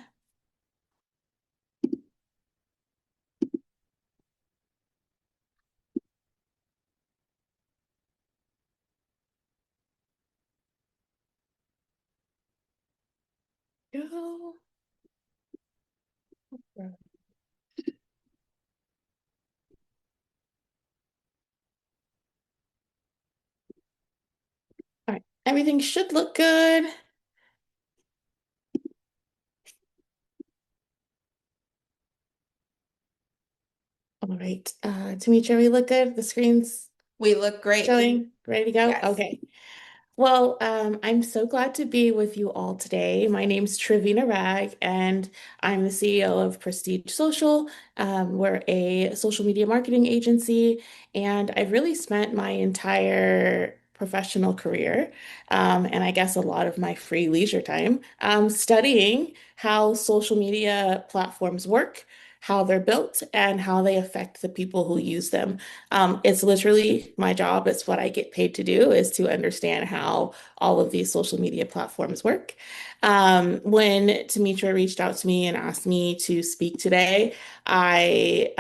Go. All right, everything should look good. All right, Tametra, we look good. The screen's We look great. showing. Ready to go? Yes. Okay. Well, I'm so glad to be with you all today. My name's Trevina Wragg, and I'm the CEO of Prestige Social. We're a social media marketing agency, and I've really spent my entire professional career, and I guess a lot of my free leisure time, studying how social media platforms work, how they're built, and how they affect the people who use them. It's literally my job. It's what I get paid to do, is to understand how all of these social media platforms work. When Tametra reached out to me and asked me to speak today, I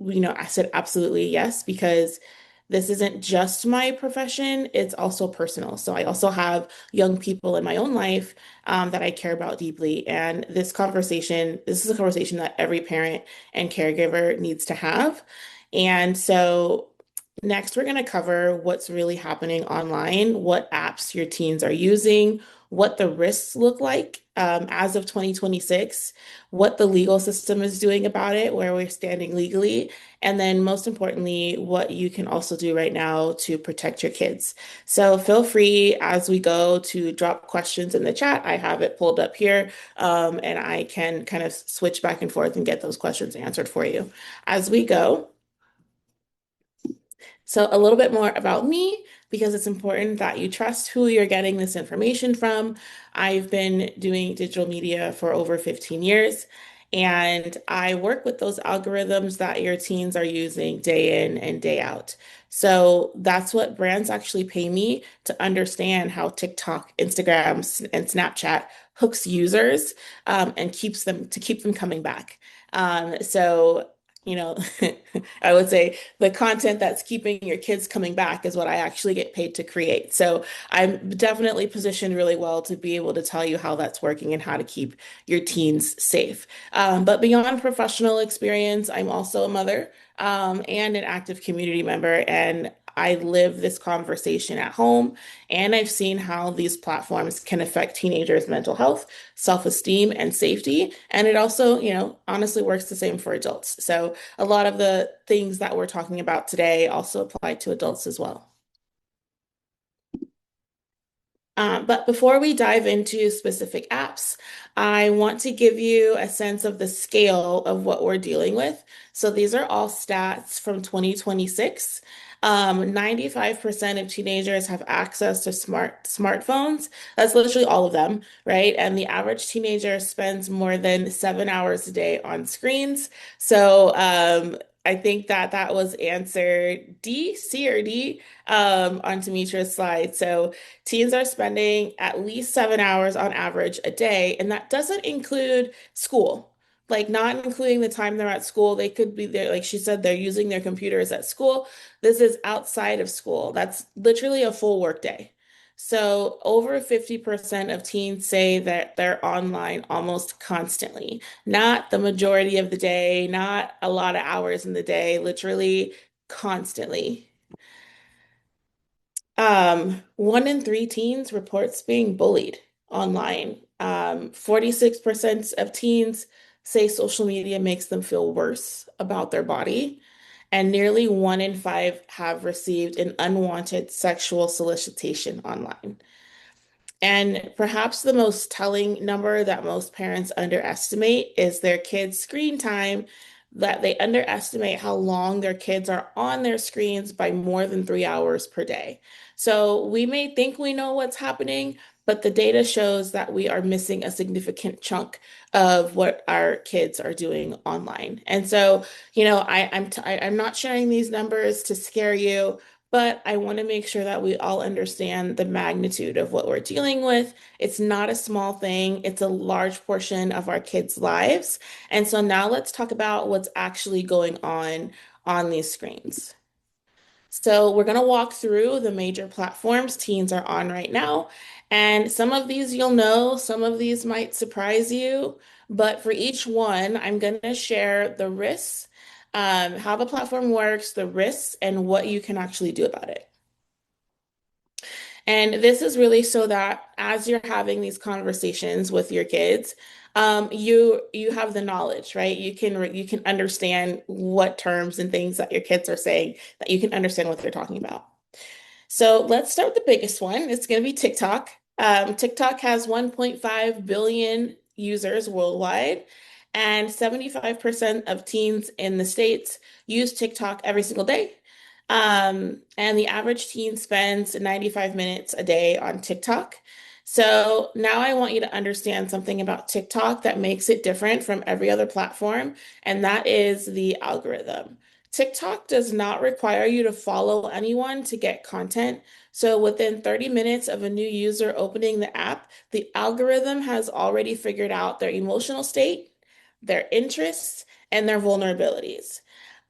I said absolutely yes, because this isn't just my profession, it's also personal. So I also have young people in my own life that I care about deeply. And this is a conversation that every parent and caregiver needs to have. And so next, we're going to cover what's really happening online, what apps your teens are using, what the risks look like as of 2026, what the legal system is doing about it, where we're standing legally, and then most importantly, what you can also do right now to protect your kids. So feel free as we go to drop questions in the chat. I have it pulled up here, and I can kind of switch back and forth and get those questions answered for you as we go. So, a little bit more about me, because it's important that you trust who you're getting this information from. I've been doing digital media for over 15 years, and I work with those algorithms that your teens are using day in and day out. So, that's what brands actually pay me to understand how TikTok, Instagram, and Snapchat hooks users and keep them coming back. So, you know, I would say the content that's keeping your kids coming back is what I actually get paid to create. So I'm definitely positioned really well to be able to tell you how that's working and how to keep your teens safe. But beyond professional experience, I'm also a mother and an active community member. And I live this conversation at home, and I've seen how these platforms can affect teenagers' mental health, self-esteem, and safety. And it also, honestly works the same for adults. So a lot of the things that we're talking about today also apply to adults as well. But before we dive into specific apps, I want to give you a sense of the scale of what we're dealing with. So these are all stats from 2026. 95% of teenagers have access to smartphones. That's literally all of them, right? And the average teenager spends more than 7 hours a day on screens. So I think that that was answer D, C or D on Tametra's slide. So teens are spending at least 7 hours on average a day, and that doesn't include school. Like, not including the time they're at school. They could be there, like she said, they're using their computers at school. This is outside of school. That's literally a full work day. So, over 50% of teens say that they're online almost constantly. Not the majority of the day, not a lot of hours in the day, literally constantly. 1 in 3 teens reports being bullied online. 46% of teens say social media makes them feel worse about their body, and nearly 1 in 5 have received an unwanted sexual solicitation online. And perhaps the most telling number that most parents underestimate is their kids' screen time, that they underestimate how long their kids are on their screens by more than 3 hours per day. So we may think we know what's happening, but the data shows that we are missing a significant chunk of what our kids are doing online. And so, I'm not sharing these numbers to scare you, but I want to make sure that we all understand the magnitude of what we're dealing with. It's not a small thing, it's a large portion of our kids' lives. And so now let's talk about what's actually going on these screens. So we're going to walk through the major platforms teens are on right now. And some of these you'll know, some of these might surprise you. But for each one, I'm going to share the risks, how the platform works, the risks, and what you can actually do about it. And this is really so that as you're having these conversations with your kids, you have the knowledge, right? You can understand what terms and things that your kids are saying, that you can understand what they're talking about. So let's start with the biggest one. It's going to be TikTok. TikTok has 1.5 billion users worldwide, and 75% of teens in the States use TikTok every single day. And the average teen spends 95 minutes a day on TikTok. So now I want you to understand something about TikTok that makes it different from every other platform, and that is the algorithm. TikTok does not require you to follow anyone to get content. So within 30 minutes of a new user opening the app, the algorithm has already figured out their emotional state, their interests, and their vulnerabilities.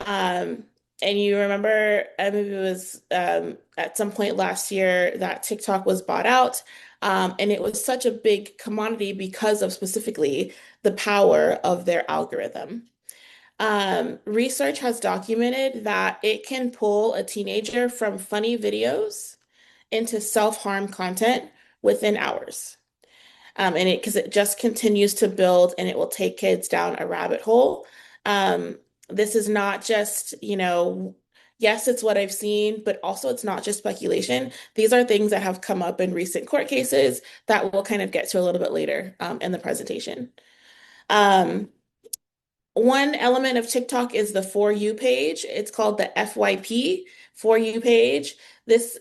Um, and you remember, maybe it was at some point last year that TikTok was bought out. And it was such a big commodity because of specifically the power of their algorithm. Research has documented that it can pull a teenager from funny videos into self-harm content within hours. And because it just continues to build and it will take kids down a rabbit hole. Um, this is not just, yes, it's what I've seen, but also it's not just speculation. These are things that have come up in recent court cases that we'll kind of get to a little bit later in the presentation. Um, One element of TikTok is the For You page. It's called the FYP, For You page. This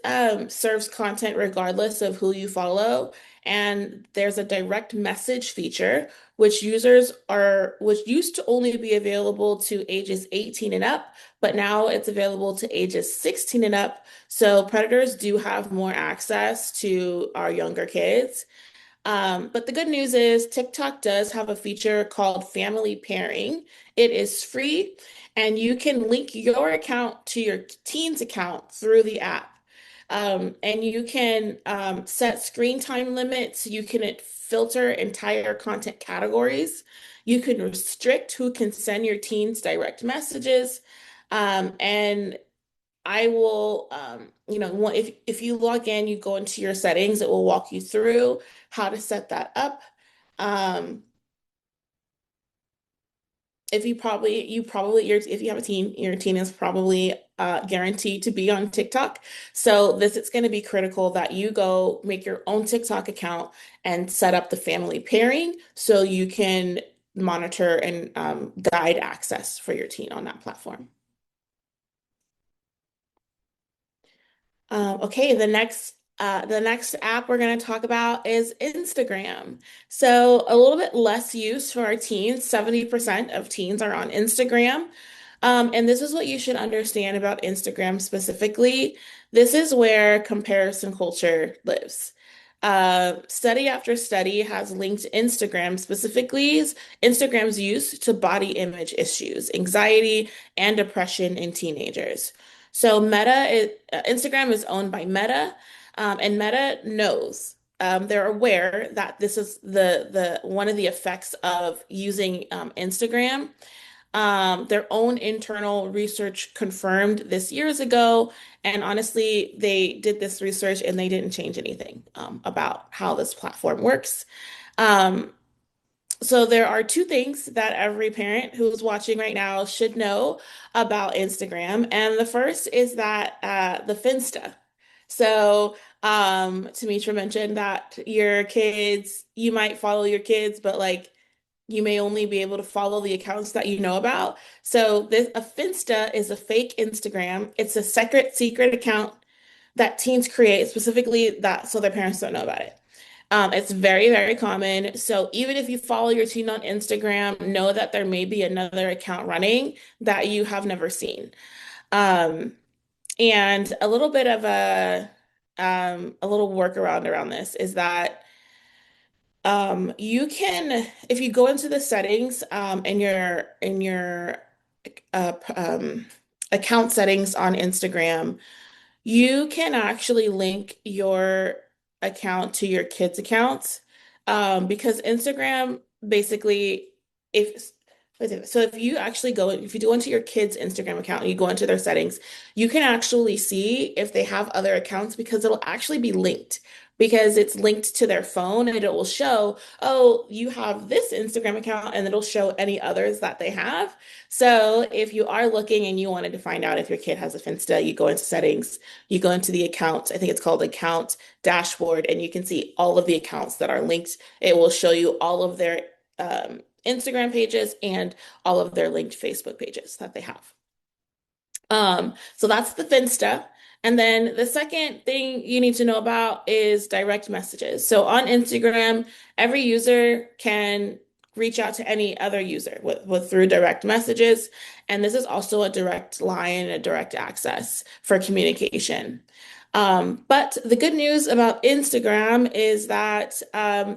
serves content regardless of who you follow. And there's a direct message feature, which used to only be available to ages 18 and up, but now it's available to ages 16 and up. So predators do have more access to our younger kids. But the good news is TikTok does have a feature called family pairing. It is free, and you can link your account to your teen's account through the app. And you can set screen time limits. You can filter entire content categories. You can restrict who can send your teens direct messages. And I will, if you log in, you go into your settings, it will walk you through how to set that up. Um, if if you have a teen, your teen is probably guaranteed to be on TikTok. So this is going to be critical that you go make your own TikTok account and set up the family pairing so you can monitor and guide access for your teen on that platform. Okay, the next app we're going to talk about is Instagram. So a little bit less use for our teens. 70% of teens are on Instagram. And this is what you should understand about Instagram specifically. This is where comparison culture lives. Study after study has linked Instagram's use to body image issues, anxiety, and depression in teenagers. So Instagram is owned by Meta, and Meta knows. They're aware that this is the one of the effects of using Instagram. Their own internal research confirmed this years ago, and honestly, they did this research and they didn't change anything about how this platform works. Um, so there are two things that every parent who's watching right now should know about Instagram. And the first is that the Finsta. So Tametra mentioned that you might follow your kids, but like you may only be able to follow the accounts that you know about. So a Finsta is a fake Instagram. It's a secret account that teens create specifically that so their parents don't know about it. It's very, very common. So even if you follow your teen on Instagram, know that there may be another account running that you have never seen. Um, and a little workaround around this is that you can, if you go into the settings in your account settings on Instagram, you can actually link your account to your kids' accounts because Instagram basically, if so, if you go into your kids' Instagram account and you go into their settings, you can actually see if they have other accounts because it'll actually be linked because it's linked to their phone and it will show, oh, you have this Instagram account and it'll show any others that they have. So if you are looking and you wanted to find out if your kid has a Finsta, you go into settings, you go into the account, I think it's called account dashboard, and you can see all of the accounts that are linked. It will show you all of their Instagram pages and all of their linked Facebook pages that they have. So that's the Finsta. And then the second thing you need to know about is direct messages. So on Instagram, every user can reach out to any other user through direct messages. And this is also a direct line, a direct access for communication. But the good news about Instagram is that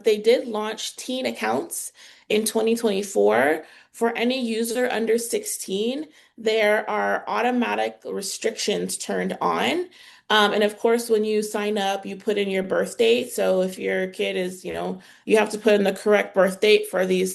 they did launch teen accounts in 2024 for any user under 16, there are automatic restrictions turned on. And of course, when you sign up, you put in your birth date. So if your kid is, you have to put in the correct birth date for these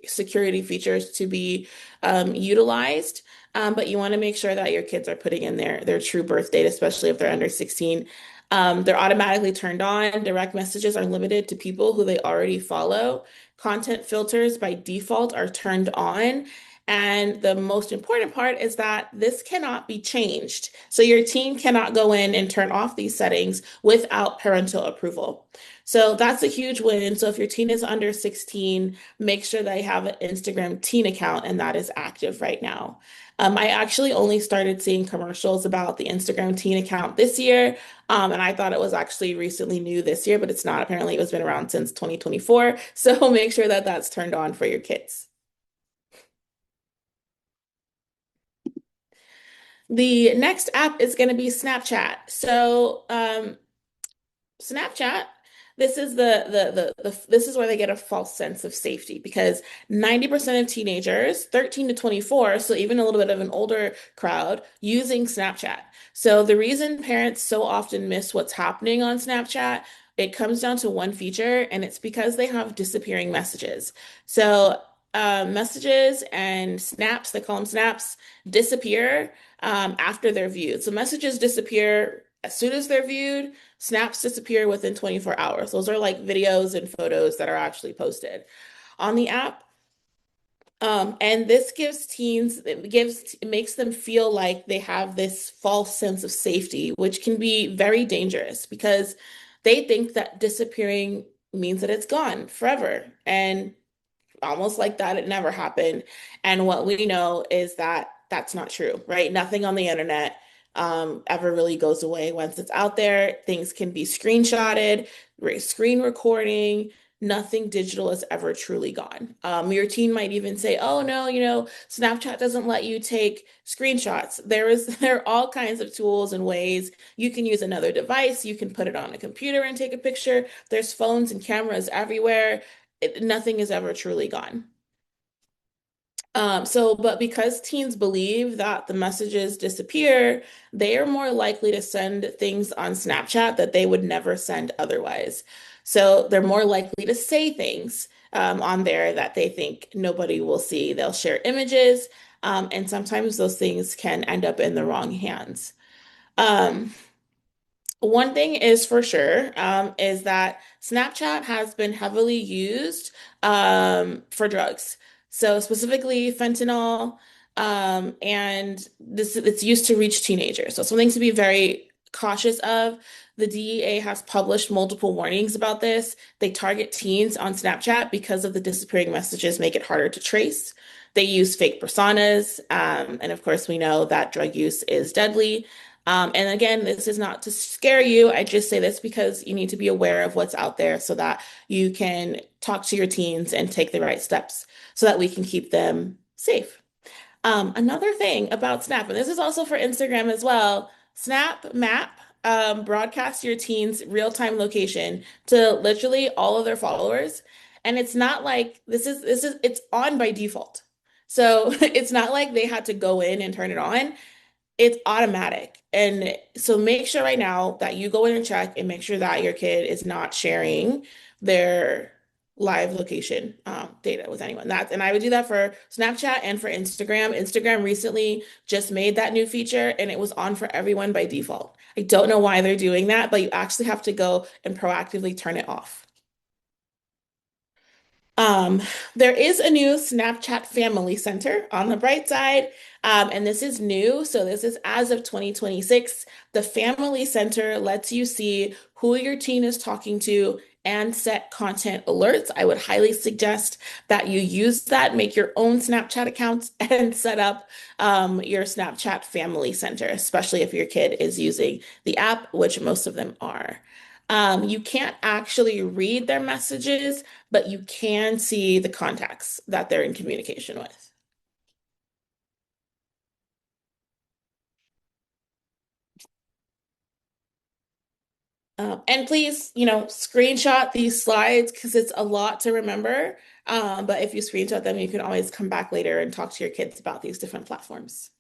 security features to be utilized. But you want to make sure that your kids are putting in their true birth date, especially if they're under 16. They're automatically turned on. Direct messages are limited to people who they already follow. Content filters by default are turned on. And the most important part is that this cannot be changed. So your team cannot go in and turn off these settings without parental approval. So that's a huge win. So if your teen is under 16, make sure they have an Instagram teen account and that is active right now. I actually only started seeing commercials about the Instagram teen account this year. And I thought it was actually recently new this year, but it's not. Apparently, it's been around since 2024. So make sure that that's turned on for your kids. The next app is going to be Snapchat. So, Snapchat, this is this is where they get a false sense of safety because 90% of teenagers, 13 to 24, so even a little bit of an older crowd, using Snapchat. So the reason parents so often miss what's happening on Snapchat, it comes down to one feature, and it's because they have disappearing messages. So messages and snaps, they call them snaps, disappear after they're viewed. So messages disappear as soon as they're viewed. Snaps disappear within 24 hours. Those are like videos and photos that are actually posted on the app. And this gives teens, it makes them feel like they have this false sense of safety, which can be very dangerous because they think that disappearing means that it's gone forever. And almost like that it never happened. And what we know is that that's not true, right? Nothing on the internet ever really goes away once it's out there. Things can be screenshotted, screen recording. Nothing digital is ever truly gone. Your teen might even say, "Oh no, Snapchat doesn't let you take screenshots." There are all kinds of tools and ways you can use another device. You can put it on a computer and take a picture. There's phones and cameras everywhere. Nothing is ever truly gone. But because teens believe that the messages disappear, they are more likely to send things on Snapchat that they would never send otherwise. So they're more likely to say things on there that they think nobody will see. They'll share images, and sometimes those things can end up in the wrong hands. Um, One thing is for sure, is that Snapchat has been heavily used for drugs. So specifically fentanyl, and this it's used to reach teenagers. So something to be very cautious of. The DEA has published multiple warnings about this. They target teens on Snapchat because of the disappearing messages make it harder to trace. They use fake personas, and of course we know that drug use is deadly. And again, this is not to scare you. I just say this because you need to be aware of what's out there so that you can talk to your teens and take the right steps so that we can keep them safe. Another thing about Snap, and this is also for Instagram as well, Snap Map broadcasts your teens' real-time location to literally all of their followers. And it's not like it's on by default. So it's not like they had to go in and turn it on. It's automatic. And so make sure right now that you go in and check and make sure that your kid is not sharing their live location data with anyone. And I would do that for Snapchat and for Instagram. Instagram recently just made that new feature and it was on for everyone by default. I don't know why they're doing that, but you actually have to go and proactively turn it off. Um, there is a new Snapchat Family Center on the bright side, and this is new. So this is as of 2026. The Family Center lets you see who your teen is talking to and set content alerts. I would highly suggest that you use that, make your own Snapchat accounts, and set up your Snapchat Family Center, especially if your kid is using the app, which most of them are. You can't actually read their messages, but you can see the contacts that they're in communication with. And please, screenshot these slides because it's a lot to remember. But if you screenshot them, you can always come back later and talk to your kids about these different platforms.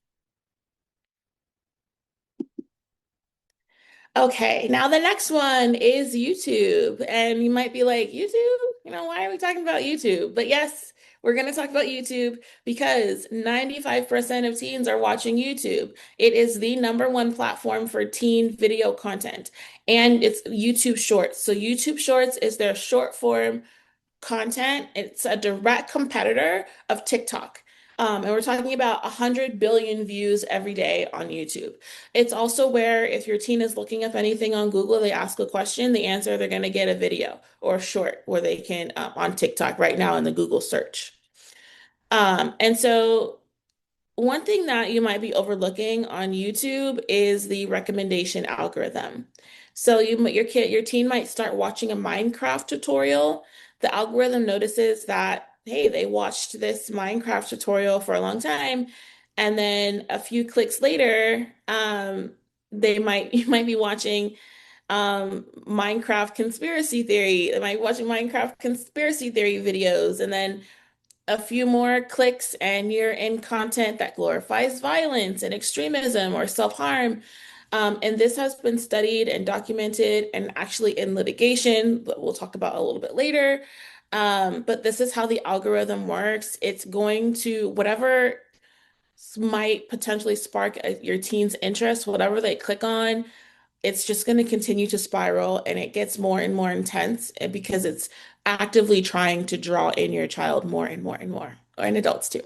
Okay, now the next one is YouTube. And you might be like, YouTube? Why are we talking about YouTube? But yes, we're going to talk about YouTube because 95% of teens are watching YouTube. It is the number one platform for teen video content, and it's YouTube Shorts. So YouTube Shorts is their short form content. It's a direct competitor of TikTok. And we're talking about 100 billion views every day on YouTube. It's also where if your teen is looking up anything on Google, they ask a question, the answer, they're going to get a video or a short where they can on TikTok right now in the Google search. And so one thing that you might be overlooking on YouTube is the recommendation algorithm. So your teen might start watching a Minecraft tutorial. The algorithm notices that, hey, they watched this Minecraft tutorial for a long time, and then a few clicks later, you might be watching Minecraft conspiracy theory. They might be watching Minecraft conspiracy theory videos, and then a few more clicks and you're in content that glorifies violence and extremism or self-harm. And this has been studied and documented and actually in litigation, but we'll talk about a little bit later. But this is how the algorithm works. It's going to whatever might potentially spark your teen's interest, whatever they click on, it's just going to continue to spiral and it gets more and more intense because it's actively trying to draw in your child more and more and more, and adults too.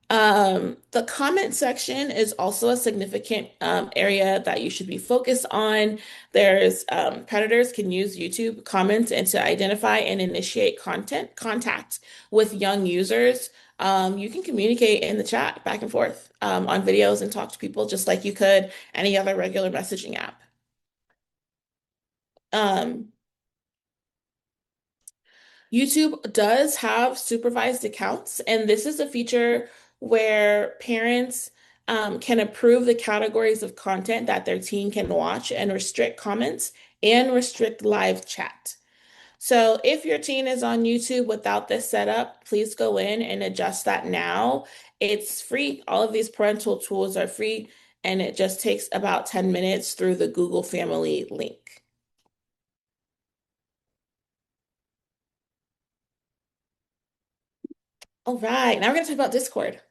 The comment section is also a significant area that you should be focused on. There's predators can use YouTube comments and to identify and initiate contact with young users. You can communicate in the chat back and forth on videos and talk to people just like you could any other regular messaging app. Um, YouTube does have supervised accounts, and this is a feature where parents can approve the categories of content that their teen can watch and restrict comments and restrict live chat. So if your teen is on YouTube without this set up, please go in and adjust that now. It's free. All of these parental tools are free, and it just takes about 10 minutes through the Google Family link. All right, now we're going to talk about Discord.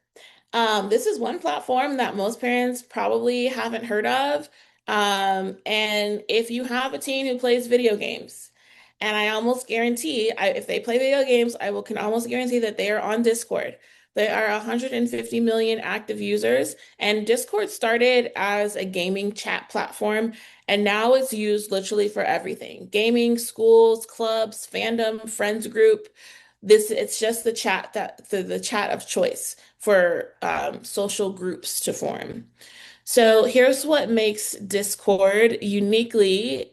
This is one platform that most parents probably haven't heard of. And if you have a teen who plays video games, and I almost guarantee, if they play video games, can almost guarantee that they are on Discord. There are 150 million active users, and Discord started as a gaming chat platform, and now it's used literally for everything: gaming, schools, clubs, fandom, friends group. It's just the chat of choice for social groups to form. So here's what makes Discord uniquely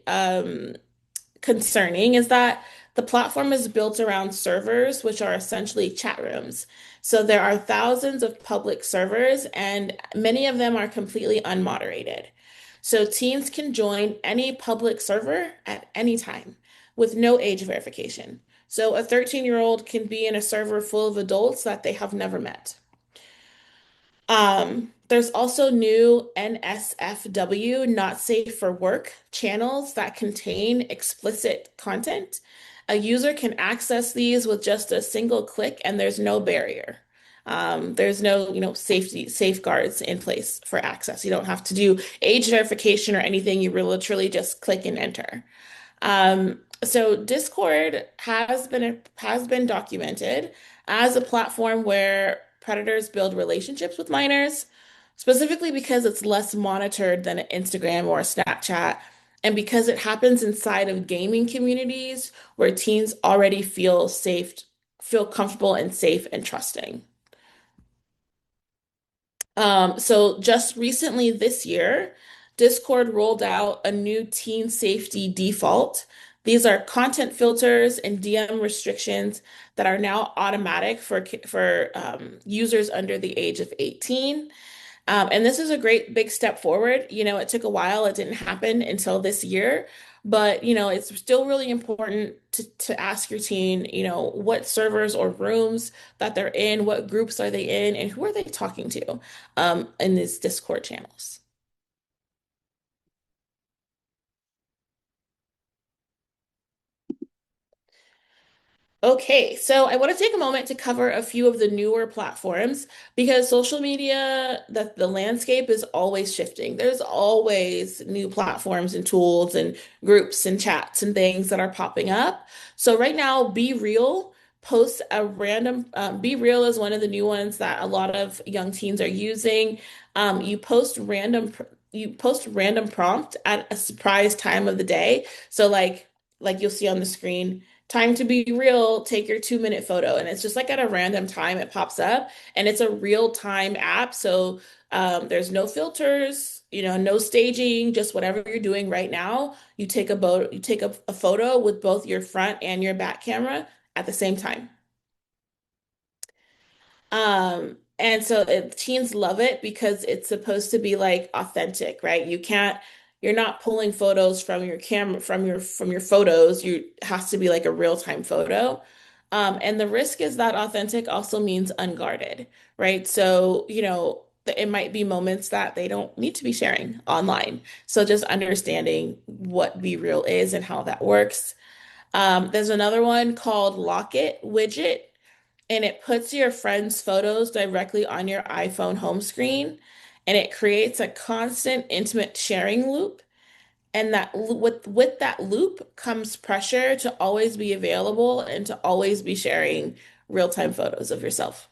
concerning is that the platform is built around servers, which are essentially chat rooms. So there are thousands of public servers, and many of them are completely unmoderated. So teens can join any public server at any time with no age verification. So a 13-year-old can be in a server full of adults that they have never met. There's also new NSFW, not safe for work channels that contain explicit content. A user can access these with just a single click, and there's no barrier. There's no, safeguards in place for access. You don't have to do age verification or anything. You will literally just click and enter. So Discord has been documented as a platform where predators build relationships with minors, specifically because it's less monitored than an Instagram or a Snapchat, and because it happens inside of gaming communities where teens already feel comfortable and safe and trusting. So just recently this year, Discord rolled out a new teen safety default. These are content filters and DM restrictions that are now automatic for users under the age of 18. And this is a great big step forward. It took a while. It didn't happen until this year. But, it's still really important to ask your teen, what servers or rooms that they're in, what groups are they in, and who are they talking to in these Discord channels. Okay, so I want to take a moment to cover a few of the newer platforms because social media, the landscape is always shifting. There's always new platforms and tools and groups and chats and things that are popping up. So right now, Be Real posts a random, Be Real is one of the new ones that a lot of young teens are using. You post random prompt at a surprise time of the day. So like you'll see on the screen time to be real, take your 2 minute photo. And it's just like at a random time it pops up and it's a real time app. So there's no filters, no staging, just whatever you're doing right now. You take a photo with both your front and your back camera at the same time. And so teens love it because it's supposed to be like authentic, right? You're not pulling photos from your camera, from your photos. You it has to be like a real-time photo. And the risk is that authentic also means unguarded, right? So, it might be moments that they don't need to be sharing online. So just understanding what Be Real is and how that works. There's another one called Lock It Widget and it puts your friends' photos directly on your iPhone home screen, and it creates a constant intimate sharing loop. And with that loop comes pressure to always be available and to always be sharing real-time photos of yourself.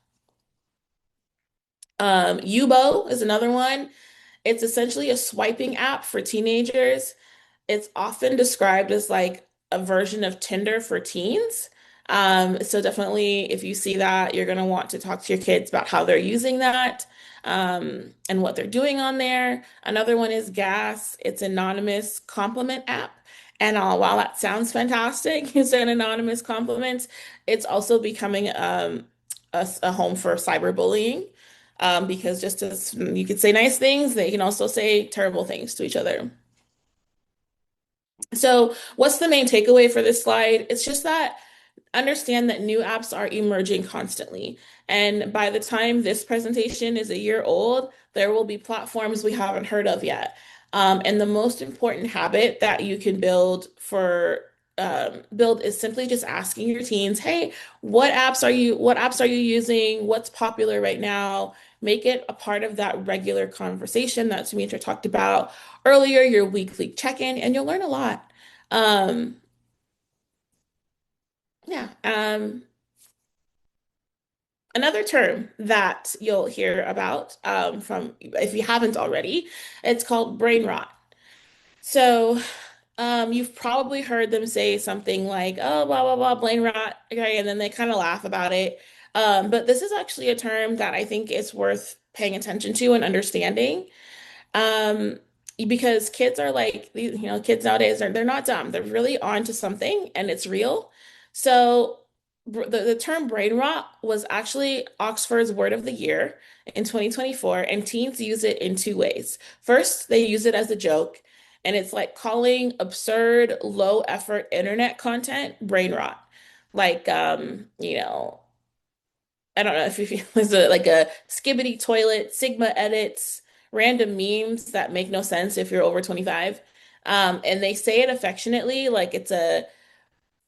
Yubo is another one. It's essentially a swiping app for teenagers. It's often described as like a version of Tinder for teens. So definitely, if you see that, you're going to want to talk to your kids about how they're using that, and what they're doing on there. Another one is Gas. It's an anonymous compliment app. And while that sounds fantastic, it's an anonymous compliment. It's also becoming a home for cyberbullying. Because just as you could say nice things, they can also say terrible things to each other. So, what's the main takeaway for this slide? It's just that understand that new apps are emerging constantly. And by the time this presentation is a year old, there will be platforms we haven't heard of yet. And the most important habit that you can build is simply just asking your teens, hey, what apps are you using? What's popular right now? Make it a part of that regular conversation that Tametra talked about earlier, your weekly check-in, and you'll learn a lot. Um, yeah. Another term that you'll hear about from, if you haven't already, it's called brain rot. So, you've probably heard them say something like, oh, blah, blah, blah, brain rot. Okay. And then they kind of laugh about it. But this is actually a term that I think is worth paying attention to and understanding. Um, because kids are like, kids nowadays they're not dumb. They're really on to something and it's real. So the term brain rot was actually Oxford's word of the year in 2024, and teens use it in two ways. First, they use it as a joke, and it's like calling absurd, low effort internet content brain rot. Like I don't know if you feel it's like a skibbity toilet, Sigma edits, random memes that make no sense if you're over 25. And they say it affectionately, like it's a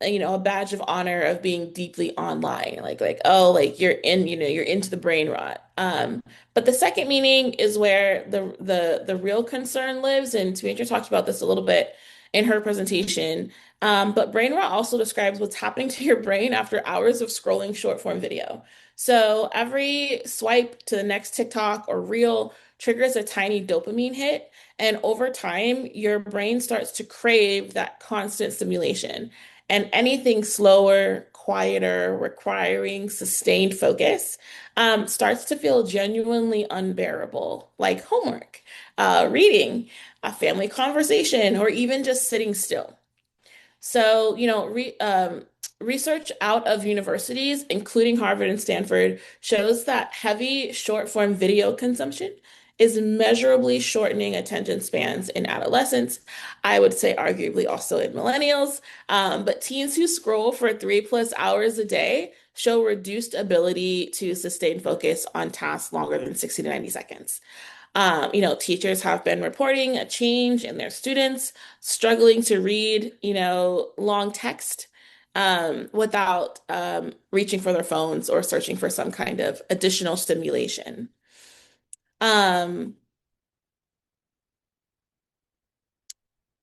badge of honor of being deeply online. Like, oh, like you're into the brain rot. But the second meaning is where the real concern lives, and Tametra talked about this a little bit in her presentation. But brain rot also describes what's happening to your brain after hours of scrolling short form video. So every swipe to the next TikTok or reel triggers a tiny dopamine hit, and over time, your brain starts to crave that constant stimulation. And anything slower, quieter, requiring sustained focus starts to feel genuinely unbearable, like homework, reading, a family conversation, or even just sitting still. So, research out of universities, including Harvard and Stanford, shows that heavy short form video consumption is measurably shortening attention spans in adolescents. I would say arguably also in millennials. But teens who scroll for 3+ hours a day show reduced ability to sustain focus on tasks longer than 60 to 90 seconds. Teachers have been reporting a change in their students struggling to read, long text without reaching for their phones or searching for some kind of additional stimulation. Um,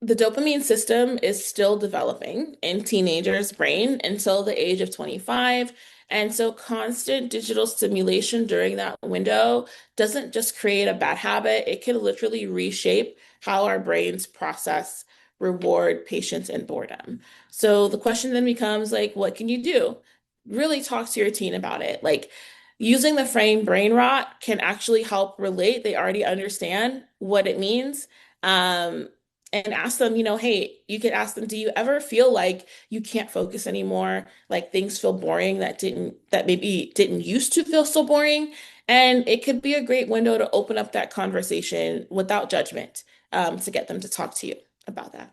The dopamine system is still developing in teenagers' brain until the age of 25. And so constant digital stimulation during that window doesn't just create a bad habit, it can literally reshape how our brains process reward, patience, and boredom. So the question then becomes like, what can you do? Really talk to your teen about it. Like using the frame brain rot can actually help relate. They already understand what it means. Um, and ask them, hey, you could ask them, do you ever feel like you can't focus anymore? Like things feel boring that maybe didn't used to feel so boring? And it could be a great window to open up that conversation without judgment, to get them to talk to you about that.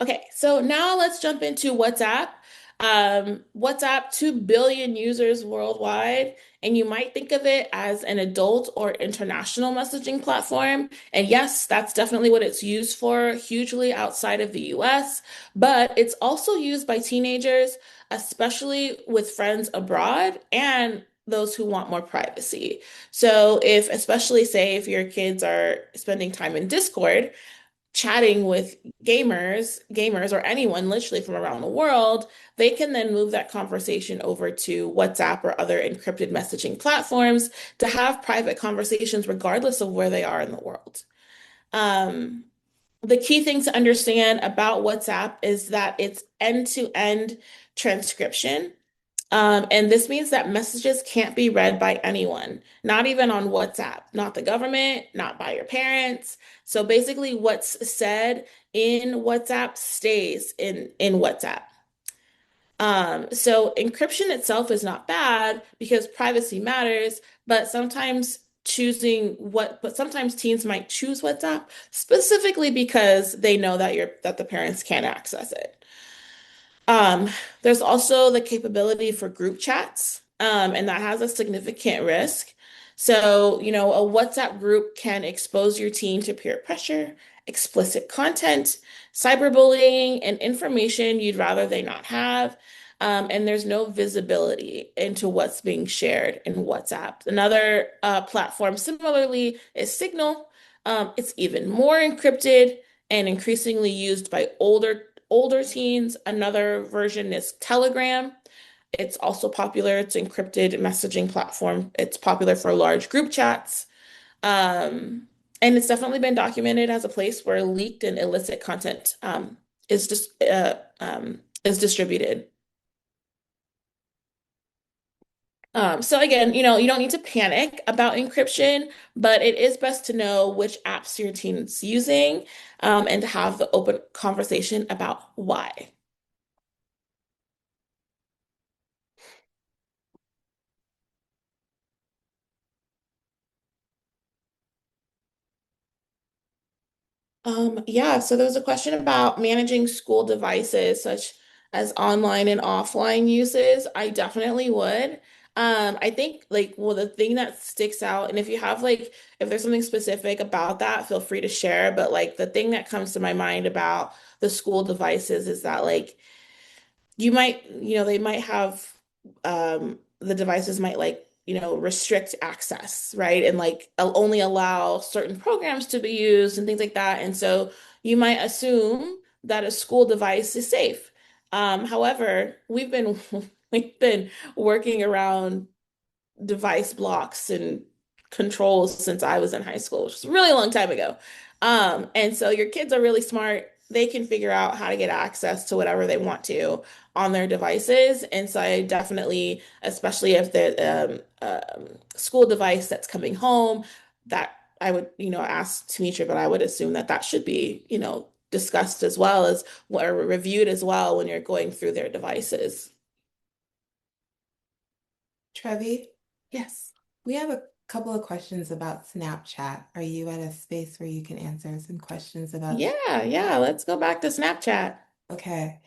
Okay, so now let's jump into WhatsApp. WhatsApp, 2 billion users worldwide, and you might think of it as an adult or international messaging platform. And yes, that's definitely what it's used for, hugely outside of the US, but it's also used by teenagers, especially with friends abroad and those who want more privacy. So if, especially say if your kids are spending time in Discord, chatting with gamers or anyone literally from around the world, they can then move that conversation over to WhatsApp or other encrypted messaging platforms to have private conversations regardless of where they are in the world. Um, the key thing to understand about WhatsApp is that it's end-to-end transcription. And this means that messages can't be read by anyone, not even on WhatsApp, not the government, not by your parents. So basically, what's said in WhatsApp stays in WhatsApp. So encryption itself is not bad because privacy matters, but sometimes teens might choose WhatsApp specifically because they know that the parents can't access it. Um, there's also the capability for group chats, and that has a significant risk. So, a WhatsApp group can expose your teen to peer pressure, explicit content, cyberbullying, and information you'd rather they not have. And there's no visibility into what's being shared in WhatsApp. Another platform similarly is Signal. It's even more encrypted and increasingly used by older teens. Another version is Telegram. It's also popular. It's an encrypted messaging platform. It's popular for large group chats. Um, and it's definitely been documented as a place where leaked and illicit content is just is distributed. So again, you don't need to panic about encryption, but it is best to know which apps your team's using, and to have the open conversation about why. Yeah, so there was a question about managing school devices such as online and offline uses. I definitely would. I think like well the thing that sticks out, and if you have like if there's something specific about that, feel free to share. But like the thing that comes to my mind about the school devices is that like they might have the devices might like restrict access, right, and like only allow certain programs to be used and things like that, and so you might assume that a school device is safe. However, we've been working around device blocks and controls since I was in high school, which is a really long time ago. And so your kids are really smart. They can figure out how to get access to whatever they want to on their devices. And so I definitely, especially if the school device that's coming home, that I would, ask Tametra, but I would assume that that should be, discussed as well as or reviewed as well when you're going through their devices. Trevi, Yes. we have a couple of questions about Snapchat. Are you at a space where you can answer some questions about? Yeah. Let's go back to Snapchat. Okay.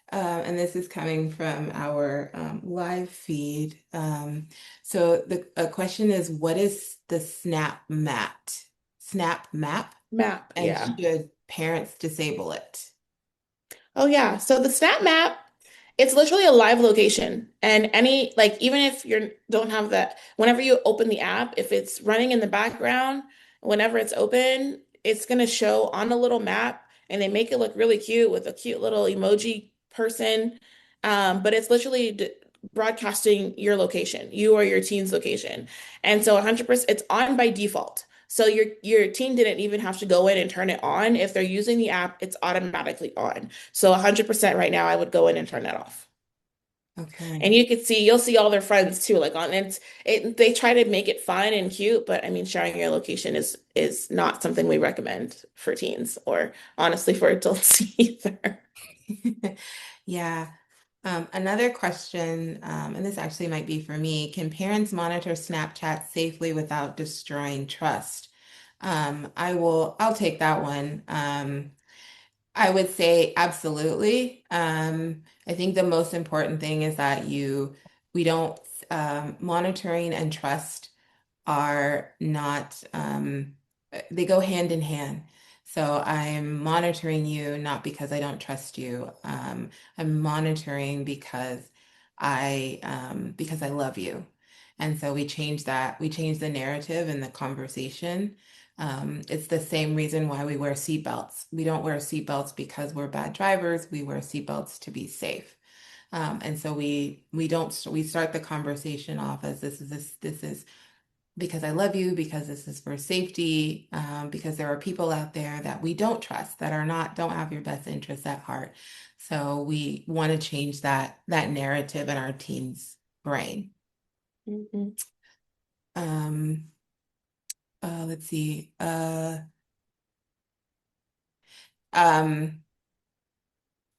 And this is coming from our live feed. So the question is, what is the Snap map, Map, and yeah. should parents disable it? Oh yeah. So the Snap Map, it's literally a live location. And any like even if you don't have that, whenever you open the app, if it's running in the background, whenever it's open, it's gonna show on a little map and they make it look really cute with a cute little emoji person. But it's literally broadcasting your location, you or your teen's location. And so 100% it's on by default. So your teen didn't even have to go in and turn it on. If they're using the app, it's automatically on. So 100% right now, I would go in and turn that off. Okay. And you'll see all their friends too, like on they try to make it fun and cute, but I mean, sharing your location is not something we recommend for teens or honestly for adults either. Yeah. Another question, and this actually might be for me, can parents monitor Snapchat safely without destroying trust? I'll take that one. I would say absolutely. I think the most important thing is that we don't, monitoring and trust are not, they go hand in hand. So I'm monitoring you not because I don't trust you. I'm monitoring because I love you. And so we change the narrative and the conversation. It's the same reason why we wear seatbelts. We don't wear seatbelts because we're bad drivers. We wear seatbelts to be safe. And so we don't we start the conversation off as this is because I love you, because this is for safety, because there are people out there that we don't trust that don't have your best interests at heart. So we want to change that narrative in our teens' brain. Mhm. Um, let's see. Um,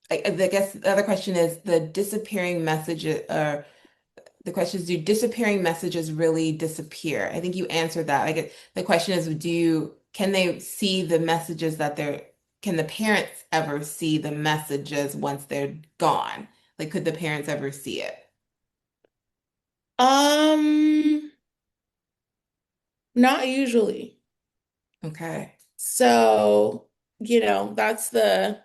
I guess the other question is the disappearing messages. The question is, do disappearing messages really disappear? I think you answered that. The question is, can they see the messages can the parents ever see the messages once they're gone? Like, could the parents ever see it? Um, Not usually. Okay. So, that's the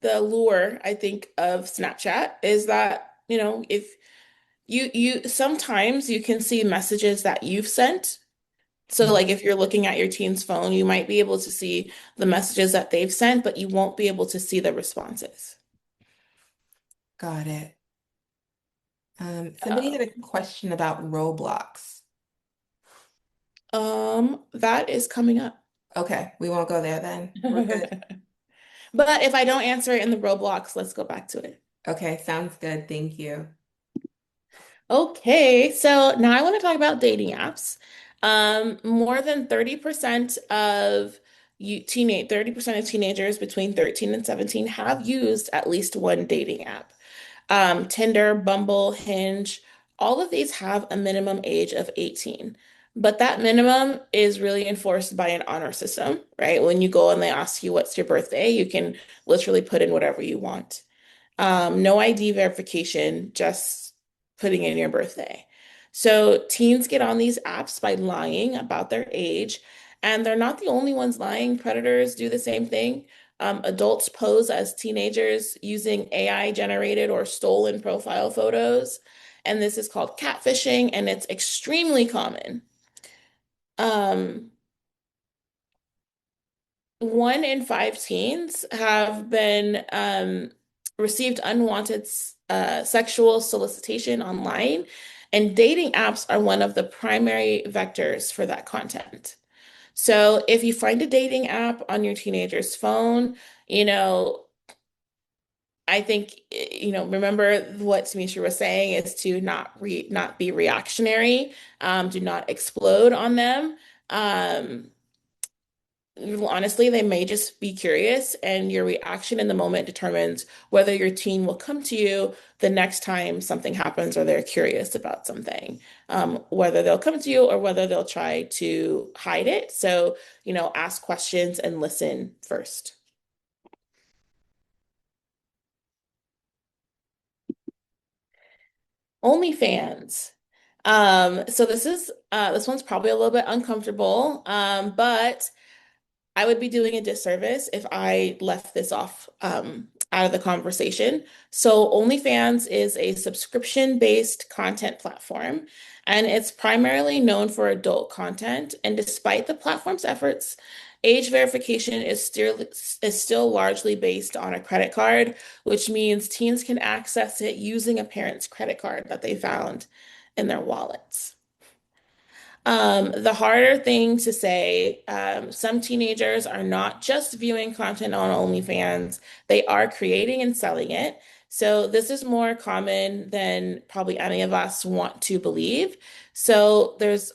lure, I think, of Snapchat is that, if you sometimes you can see messages that you've sent. So Mhm. like if you're looking at your teen's phone, you might be able to see the messages that they've sent, but you won't be able to see the responses. Got it. Somebody had Um, a question about Roblox. that is coming up. Okay, we won't go there then. We're good. But if I don't answer it in the Roblox, let's go back to it. Okay, sounds good. Thank you. Okay, so now I want to talk about dating apps. More than 30% of 30% of teenagers between 13 and 17 have used at least one dating app. Tinder, Bumble, Hinge, all of these have a minimum age of 18. But that minimum is really enforced by an honor system, right? When you go and they ask you what's your birthday, you can literally put in whatever you want. No ID verification, just putting in your birthday. So teens get on these apps by lying about their age, and they're not the only ones lying. Predators do the same thing. Adults pose as teenagers using AI generated or stolen profile photos, and this is called catfishing, and it's extremely common. Um, 1 in 5 teens have been received unwanted sexual solicitation online, and dating apps are one of the primary vectors for that content. So if you find a dating app on your teenager's phone, you know, I think, remember what Tametra was saying is to not be reactionary, do not explode on them. Um, honestly, they may just be curious, and your reaction in the moment determines whether your teen will come to you the next time something happens or they're curious about something. Whether they'll come to you or whether they'll try to hide it. So, ask questions and listen first. OnlyFans. So this one's probably a little bit uncomfortable, but I would be doing a disservice if I left this off out of the conversation. So, OnlyFans is a subscription-based content platform, and it's primarily known for adult content. And despite the platform's efforts, age verification is still largely based on a credit card, which means teens can access it using a parent's credit card that they found in their wallets. The harder thing to say, some teenagers are not just viewing content on OnlyFans, they are creating and selling it. So this is more common than probably any of us want to believe. So there's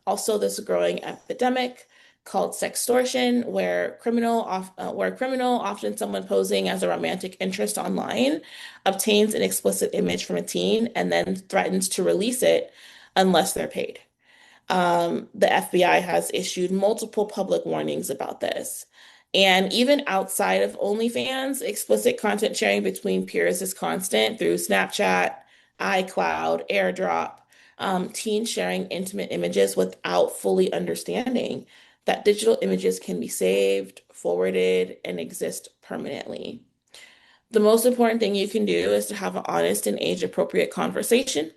also this growing epidemic called sextortion, where a criminal, often someone posing as a romantic interest online, obtains an explicit image from a teen and then threatens to release it unless they're paid. The FBI has issued multiple public warnings about this. And even outside of OnlyFans, explicit content sharing between peers is constant through Snapchat, iCloud, AirDrop, teens sharing intimate images without fully understanding that digital images can be saved, forwarded, and exist permanently. The most important thing you can do is to have an honest and age-appropriate conversation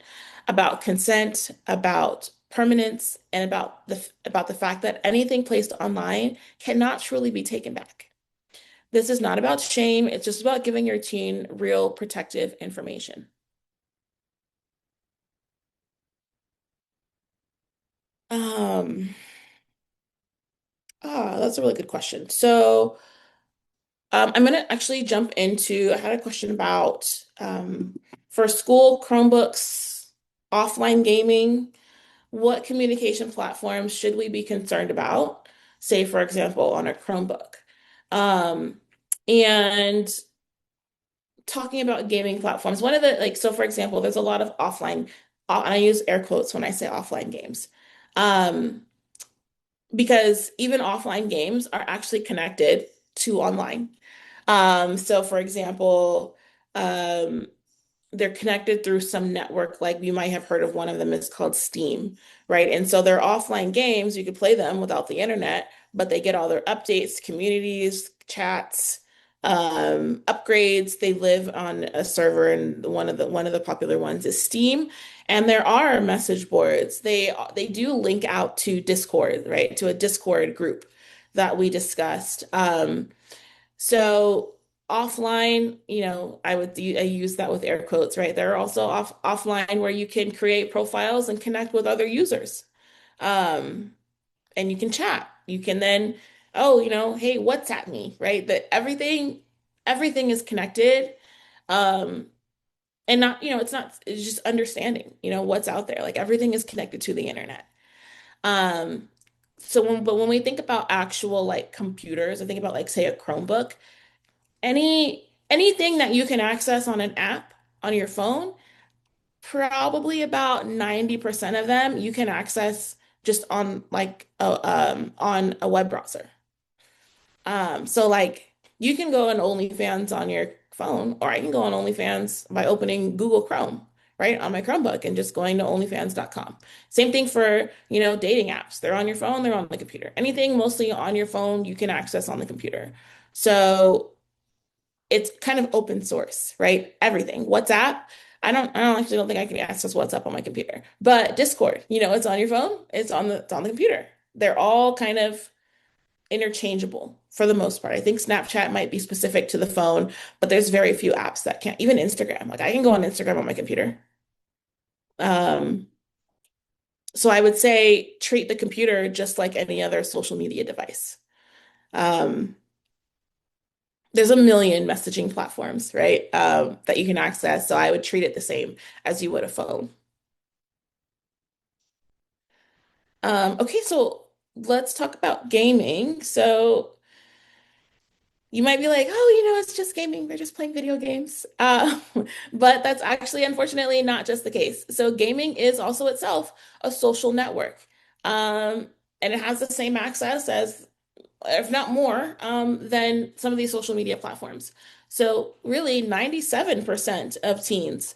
about consent, about permanence, and about the fact that anything placed online cannot truly be taken back. This is not about shame, it's just about giving your teen real protective information. Um, that's a really good question. So, I'm going to actually jump into, I had a question about for school Chromebooks, offline gaming. What communication platforms should we be concerned about? Say, for example, on a Chromebook. Um, and talking about gaming platforms, one of the, like, so for example, there's a lot of offline, and I use air quotes when I say offline games, um, because even offline games are actually connected to online. So for example, um, they're connected through some network, like you might have heard of one of them, it's called Steam, right? And so they're offline games, you could play them without the internet, but they get all their updates, communities, chats, upgrades. They live on a server, and one of the popular ones is Steam. And there are message boards. They do link out to Discord, right? To a Discord group that we discussed. So offline, I use that with air quotes, right? There are also offline where you can create profiles and connect with other users. Um, and you can chat. You can then, oh, hey, WhatsApp me, right? That everything is connected. Um, and not, it's just understanding, what's out there. Like everything is connected to the internet. Um, but when we think about actual like computers, I think about like say a Chromebook. Anything that you can access on an app on your phone, probably about 90% of them you can access just on like on a web browser. So like you can go on OnlyFans on your phone, or I can go on OnlyFans by opening Google Chrome, right, on my Chromebook and just going to onlyfans.com. Same thing for, dating apps. They're on your phone, they're on the computer. Anything mostly on your phone, you can access on the computer. So it's kind of open source, right? Everything. WhatsApp, I don't think I can access WhatsApp on my computer. But Discord, it's on your phone, it's on the computer. They're all kind of interchangeable for the most part. I think Snapchat might be specific to the phone, but there's very few apps that can, even Instagram. Like I can go on Instagram on my computer. Um, so I would say treat the computer just like any other social media device. Um, there's a million messaging platforms, right? That you can access. So I would treat it the same as you would a phone. Okay, so let's talk about gaming. So you might be like, oh, it's just gaming. They're just playing video games. But that's actually, unfortunately, not just the case. So gaming is also itself a social network. Um, and it has the same access as if not more, than some of these social media platforms. So really, 97% of teens,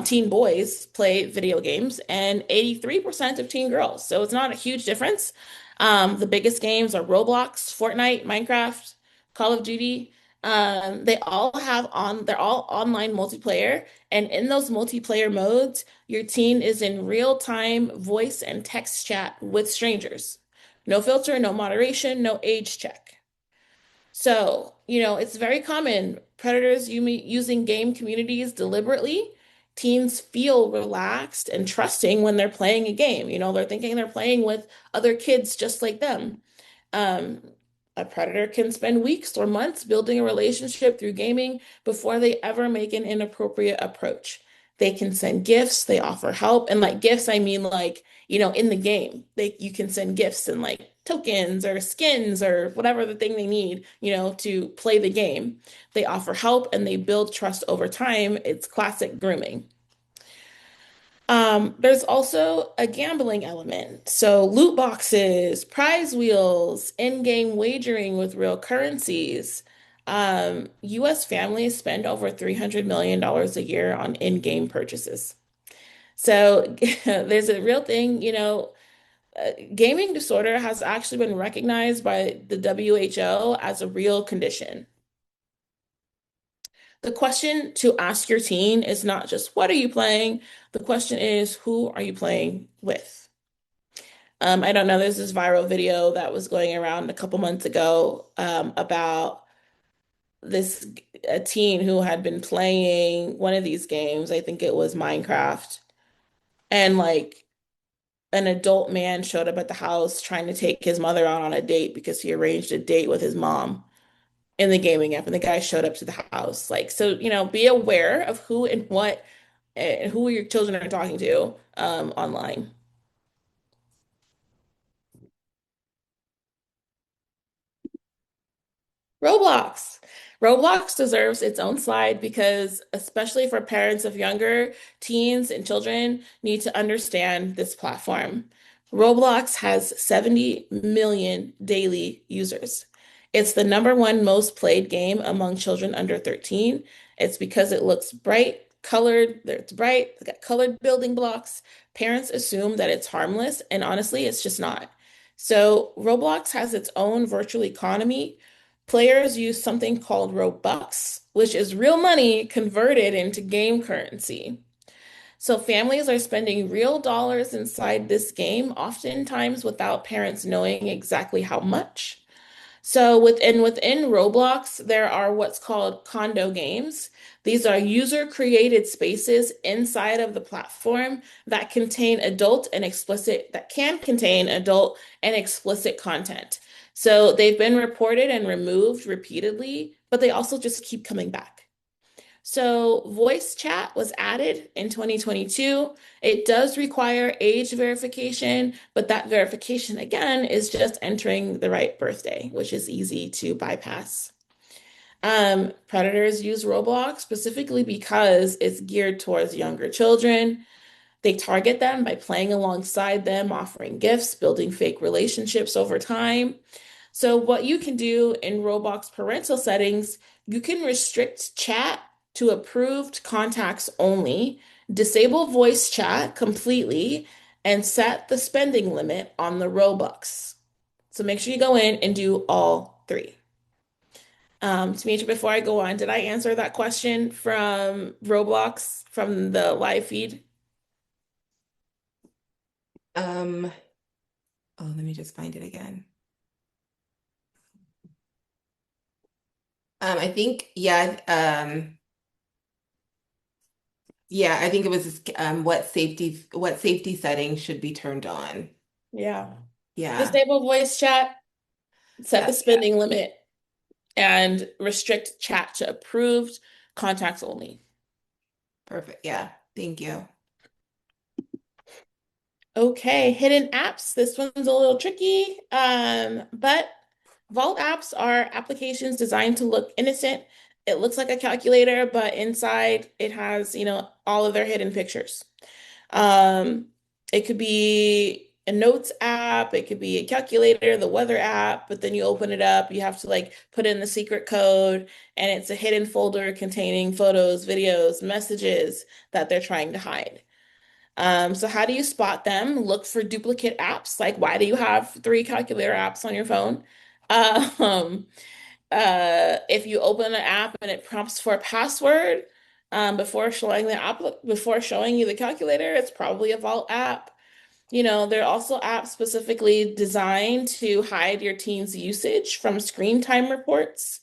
teen boys play video games, and 83% of teen girls. So it's not a huge difference. The biggest games are Roblox, Fortnite, Minecraft, Call of Duty. They're all online multiplayer, and in those multiplayer modes, your teen is in real-time voice and text chat with strangers. No filter, no moderation, no age check. So, it's very common. Predators using game communities deliberately. Teens feel relaxed and trusting when they're playing a game. They're thinking they're playing with other kids just like them. Um, a predator can spend weeks or months building a relationship through gaming before they ever make an inappropriate approach. They can send gifts, they offer help, and like gifts, I mean like, in the game, you can send gifts and like tokens or skins or whatever the thing they need, to play the game. They offer help and they build trust over time. It's classic grooming. There's also a gambling element. So loot boxes, prize wheels, in-game wagering with real currencies. US families spend over $300 million a year on in-game purchases. So there's a real thing, gaming disorder has actually been recognized by the WHO as a real condition. The question to ask your teen is not just what are you playing? The question is who are you playing with? I don't know, there's this viral video that was going around a couple months ago about this a teen who had been playing one of these games. I think it was Minecraft. And like an adult man showed up at the house trying to take his mother out on a date because he arranged a date with his mom in the gaming app, and the guy showed up to the house. Like, so, be aware of who and what and who your children are talking to online. Roblox. Roblox deserves its own slide because, especially for parents of younger teens and children, need to understand this platform. Roblox has 70 million daily users. It's the number one most played game among children under 13. It's because it looks bright, colored, it's bright, it's got colored building blocks. Parents assume that it's harmless, and honestly, it's just not. So, Roblox has its own virtual economy. Players use something called Robux, which is real money converted into game currency. So families are spending real dollars inside this game, oftentimes without parents knowing exactly how much. So within Roblox, there are what's called condo games. These are user-created spaces inside of the platform that can contain adult and explicit content. So they've been reported and removed repeatedly, but they also just keep coming back. So voice chat was added in 2022. It does require age verification, but that verification again is just entering the right birthday, which is easy to bypass. Predators use Roblox specifically because it's geared towards younger children. They target them by playing alongside them, offering gifts, building fake relationships over time. So what you can do in Roblox parental settings, you can restrict chat to approved contacts only, disable voice chat completely, and set the spending limit on the Robux. So make sure you go in and do all three. Tametra, before I go on, did I answer that question from Roblox from the live feed? Um, oh, let me just find it again. I think, yeah, I think it was what safety settings should be turned on. Yeah. Yeah, Disable voice chat, set the yeah, spending limit, and restrict chat to approved contacts only. perfect. Yeah, thank you. Okay, hidden apps. This one's a little tricky. But vault apps are applications designed to look innocent. It looks like a calculator, but inside it has, all of their hidden pictures. Um, it could be a notes app, it could be a calculator, the weather app, but then you open it up, you have to like put in the secret code, and it's a hidden folder containing photos, videos, messages that they're trying to hide. So how do you spot them? Look for duplicate apps. Like, why do you have three calculator apps on your phone? Um, if you open an app and it prompts for a password, before showing you the calculator, it's probably a vault app. There are also apps specifically designed to hide your teen's usage from screen time reports.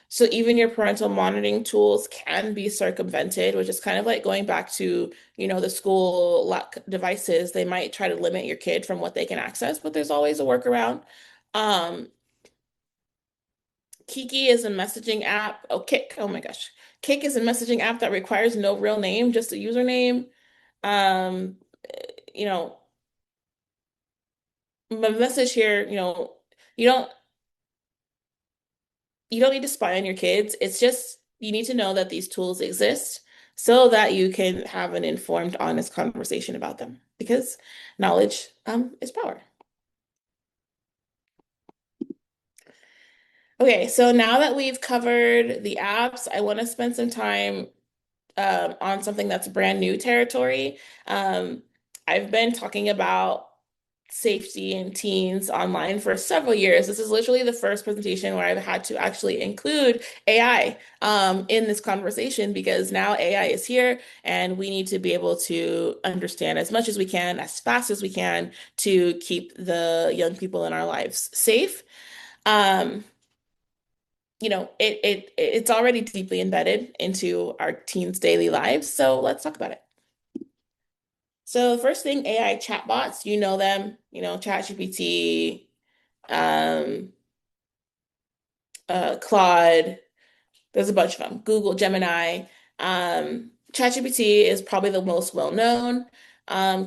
So even your parental monitoring tools can be circumvented, which is kind of like going back to, the school lock devices. They might try to limit your kid from what they can access, but there's always a workaround. Um, Kiki is a messaging app. Oh, Kik. Oh my gosh. Kik is a messaging app that requires no real name, just a username. Um, you know, my message here, you don't you don't need to spy on your kids. It's just you need to know that these tools exist so that you can have an informed, honest conversation about them because knowledge is power. Okay, so now that we've covered the apps, I want to spend some time on something that's brand new territory. Um, I've been talking about safety in teens online for several years. This is literally the first presentation where I've had to actually include AI in this conversation because now AI is here and we need to be able to understand as much as we can, as fast as we can to keep the young people in our lives safe. Um, it's already deeply embedded into our teens' daily lives. So let's talk about it. So first thing, AI chatbots, you know them, ChatGPT, um, Claude. There's a bunch of them. Google, Gemini. ChatGPT is probably the most well known.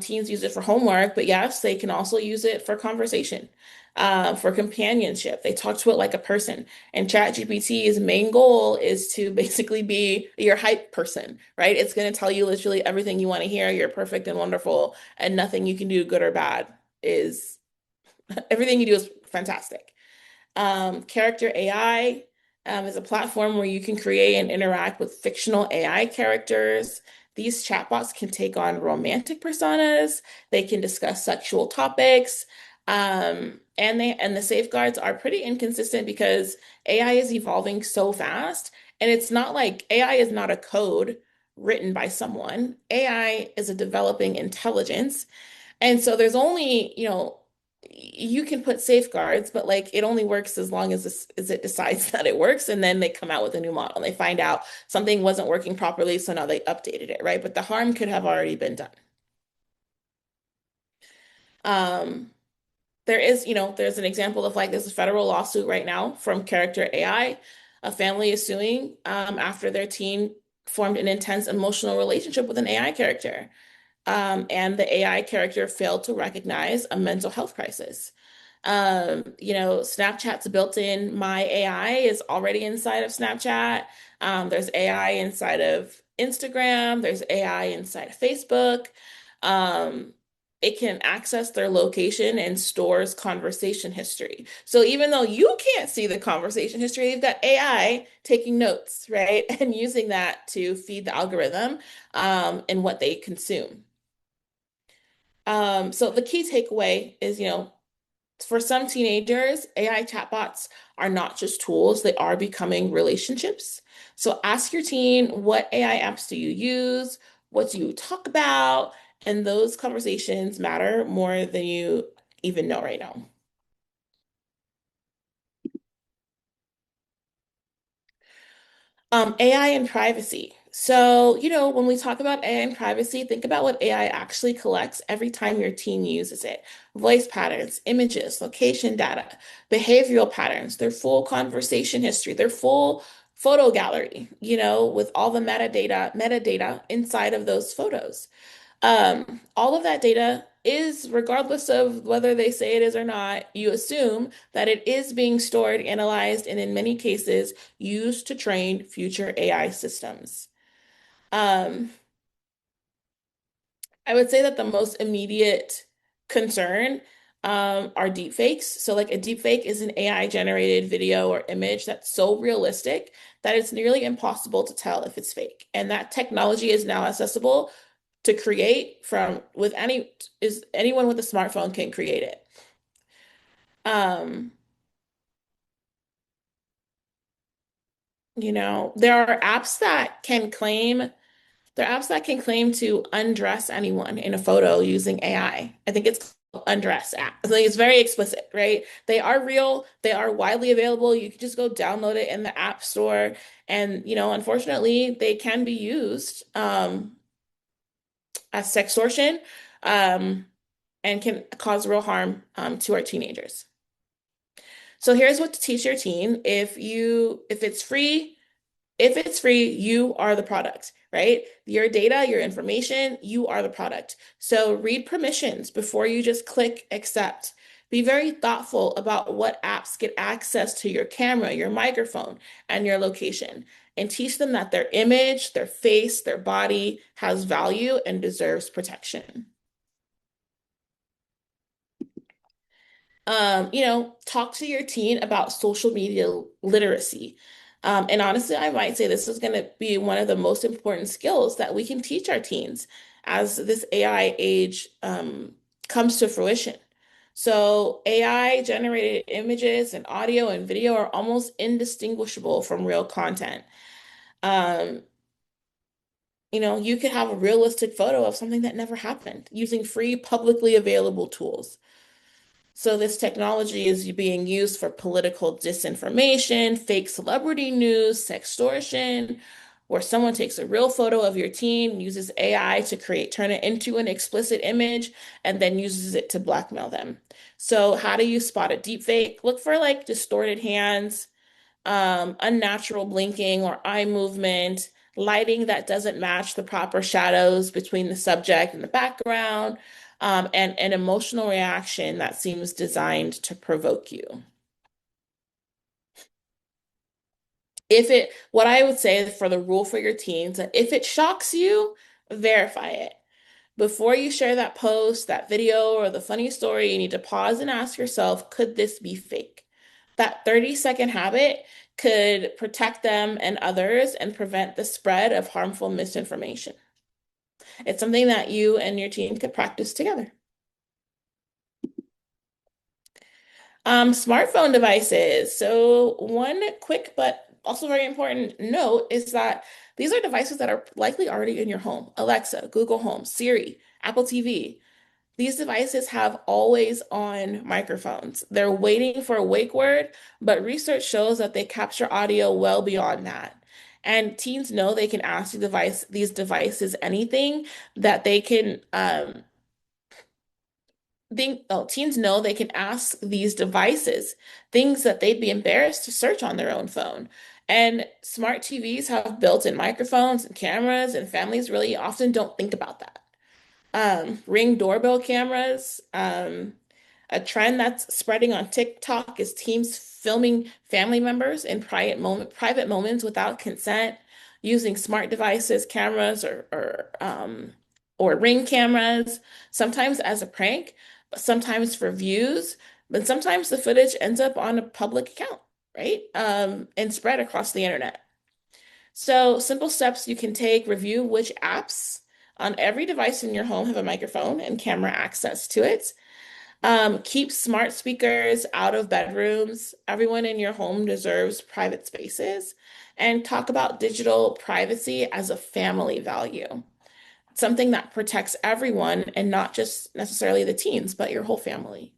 Teens use it for homework, but yes, they can also use it for conversation, for companionship. They talk to it like a person. And ChatGPT's main goal is to basically be your hype person, right? It's going to tell you literally everything you want to hear. You're perfect and wonderful, and nothing you can do, good or bad, is everything you do is fantastic. Character AI is a platform where you can create and interact with fictional AI characters. These chatbots can take on romantic personas. They can discuss sexual topics. And the safeguards are pretty inconsistent because AI is evolving so fast. And it's not like AI is not a code written by someone. AI is a developing intelligence. And so there's only, you can put safeguards, but like it only works as long as it decides that it works, and then they come out with a new model. And they find out something wasn't working properly, so now they updated it, right? But the harm could have already been done. Um, there's an example of like there's a federal lawsuit right now from Character AI. A family is suing after their teen formed an intense emotional relationship with an AI character. And the AI character failed to recognize a mental health crisis. Snapchat's built-in My AI is already inside of Snapchat. There's AI inside of Instagram. There's AI inside of Facebook. Um, it can access their location and stores conversation history. So even though you can't see the conversation history, you've got AI taking notes, right? And using that to feed the algorithm and what they consume. So the key takeaway is, for some teenagers, AI chatbots are not just tools, they are becoming relationships. So ask your teen, what AI apps do you use? What do you talk about? And those conversations matter more than you even know right now. AI and privacy. So, when we talk about AI and privacy, think about what AI actually collects every time your teen uses it. Voice patterns, images, location data, behavioral patterns, their full conversation history, their full photo gallery, with all the metadata inside of those photos. All of that data is, regardless of whether they say it is or not, you assume that it is being stored, analyzed, and in many cases used to train future AI systems. Um, I would say that the most immediate concern are deep fakes. So, like a deep fake is an AI generated video or image that's so realistic that it's nearly impossible to tell if it's fake. And that technology is now accessible to create from with any is anyone with a smartphone can create it. Um, there are apps that can claim There are apps that can claim to undress anyone in a photo using AI. I think it's called undress app. I think it's very explicit, right? They are real, they are widely available. You can just go download it in the App Store. And, unfortunately, they can be used as sextortion um, and can cause real harm to our teenagers. So here's what to teach your teen. If it's free, you are the product, right? Your data, your information, you are the product. So read permissions before you just click accept. Be very thoughtful about what apps get access to your camera, your microphone, and your location. And teach them that their image, their face, their body has value and deserves protection. Talk to your teen about social media literacy. And honestly, I might say this is going to be one of the most important skills that we can teach our teens as this AI age comes to fruition. So, AI generated images and audio and video are almost indistinguishable from real content. Um, you could have a realistic photo of something that never happened using free, publicly available tools. So this technology is being used for political disinformation, fake celebrity news, sextortion, where someone takes a real photo of your teen, uses AI to turn it into an explicit image, and then uses it to blackmail them. So how do you spot a deep fake? Look for like distorted hands, unnatural blinking or eye movement, lighting that doesn't match the proper shadows between the subject and the background, and an emotional reaction that seems designed to provoke you. What I would say for the rule for your teens, that if it shocks you, verify it. Before you share that post, that video, or the funny story, you need to pause and ask yourself, could this be fake? That 30-second habit could protect them and others and prevent the spread of harmful misinformation. It's something that you and your team could practice together. Smartphone devices. So one quick but also very important note is that these are devices that are likely already in your home. Alexa, Google Home, Siri, Apple TV. These devices have always on microphones. They're waiting for a wake word, but research shows that they capture audio well beyond that. And teens know they can ask these devices anything that they can teens know they can ask these devices things that they'd be embarrassed to search on their own phone. And smart TVs have built-in microphones and cameras, and families really often don't think about that. Ring doorbell cameras. A trend that's spreading on TikTok is teams filming family members in private moments without consent, using smart devices, cameras, or Ring cameras, sometimes as a prank, but sometimes for views, but sometimes the footage ends up on a public account, right? And spread across the internet. So, simple steps you can take: review which apps on every device in your home have a microphone and camera access to it. Keep smart speakers out of bedrooms. Everyone in your home deserves private spaces. And talk about digital privacy as a family value, something that protects everyone and not just necessarily the teens, but your whole family.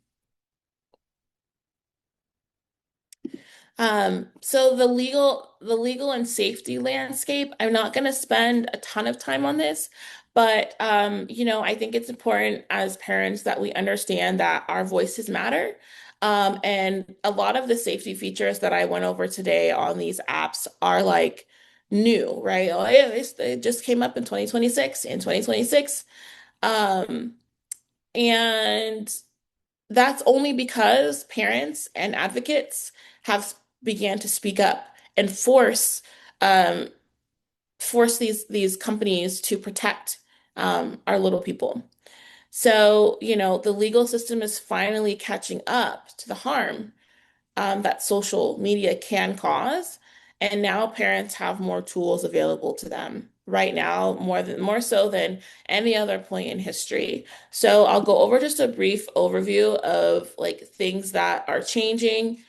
So the legal and safety landscape, I'm not going to spend a ton of time on this, but I think it's important as parents that we understand that our voices matter. And a lot of the safety features that I went over today on these apps are like new, right? Oh, yeah, they just came up in 2026. In 2026, um, And that's only because parents and advocates have began to speak up and um, force these companies to protect our little people. So, the legal system is finally catching up to the harm that social media can cause. And now parents have more tools available to them right now, more so than any other point in history. So I'll go over just a brief overview of like things that are changing.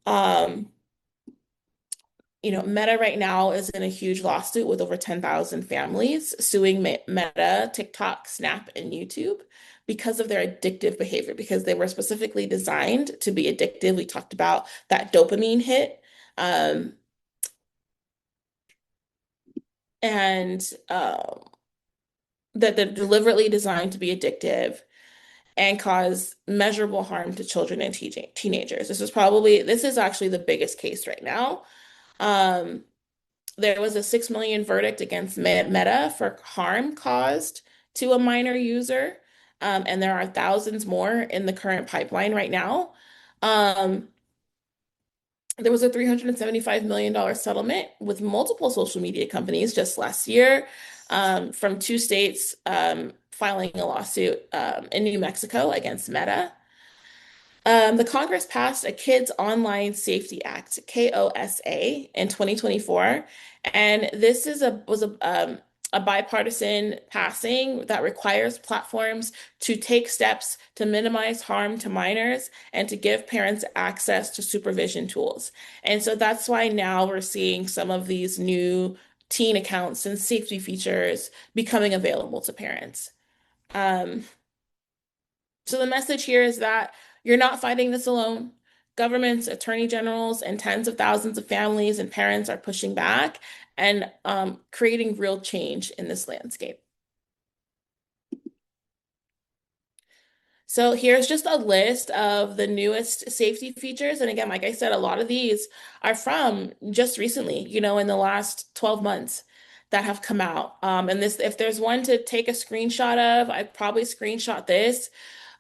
Um, Meta right now is in a huge lawsuit with over 10,000 families suing Meta, TikTok, Snap, and YouTube because of their addictive behavior, because they were specifically designed to be addictive. We talked about that dopamine hit, um, and that they're deliberately designed to be addictive and cause measurable harm to children and teenagers. This is actually the biggest case right now. Um, There was a 6 million verdict against Meta for harm caused to a minor user. And there are thousands more in the current pipeline right now. Um, there was a $375 million settlement with multiple social media companies just last year, from two states filing a lawsuit in New Mexico against Meta. The Congress passed a Kids Online Safety Act, KOSA, in 2024, and this was a bipartisan passing that requires platforms to take steps to minimize harm to minors and to give parents access to supervision tools. And so that's why now we're seeing some of these new teen accounts and safety features becoming available to parents. Um, so the message here is that you're not fighting this alone. Governments, attorney generals, and tens of thousands of families and parents are pushing back and creating real change in this landscape. So here's just a list of the newest safety features. And again, like I said, a lot of these are from just recently, in the last 12 months that have come out. And this, if there's one to take a screenshot of, I'd probably screenshot this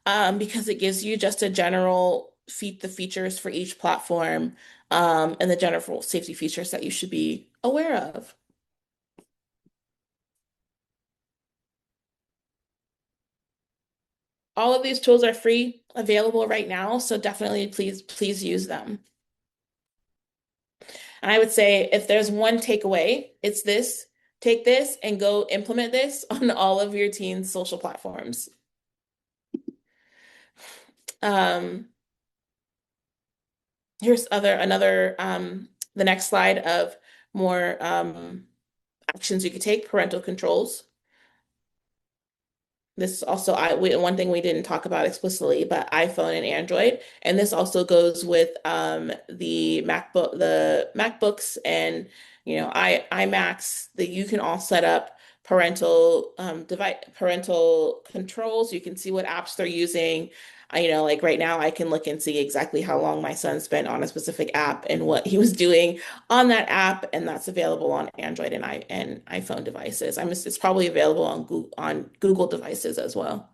because it gives you just a general the features for each platform, and the general safety features that you should be aware of. All of these tools are free, available right now, so definitely please use them. And I would say if there's one takeaway, it's this. Take this and go implement this on all of your teens' social platforms. Um, here's the next slide of more actions you could take, parental controls. This is also one thing we didn't talk about explicitly, but iPhone and Android, and this also goes with the MacBooks and iMacs that you can all set up parental controls. You can see what apps they're using. Like right now, I can look and see exactly how long my son spent on a specific app and what he was doing on that app, and that's available on Android and iPhone devices. It's probably available on Google devices as well.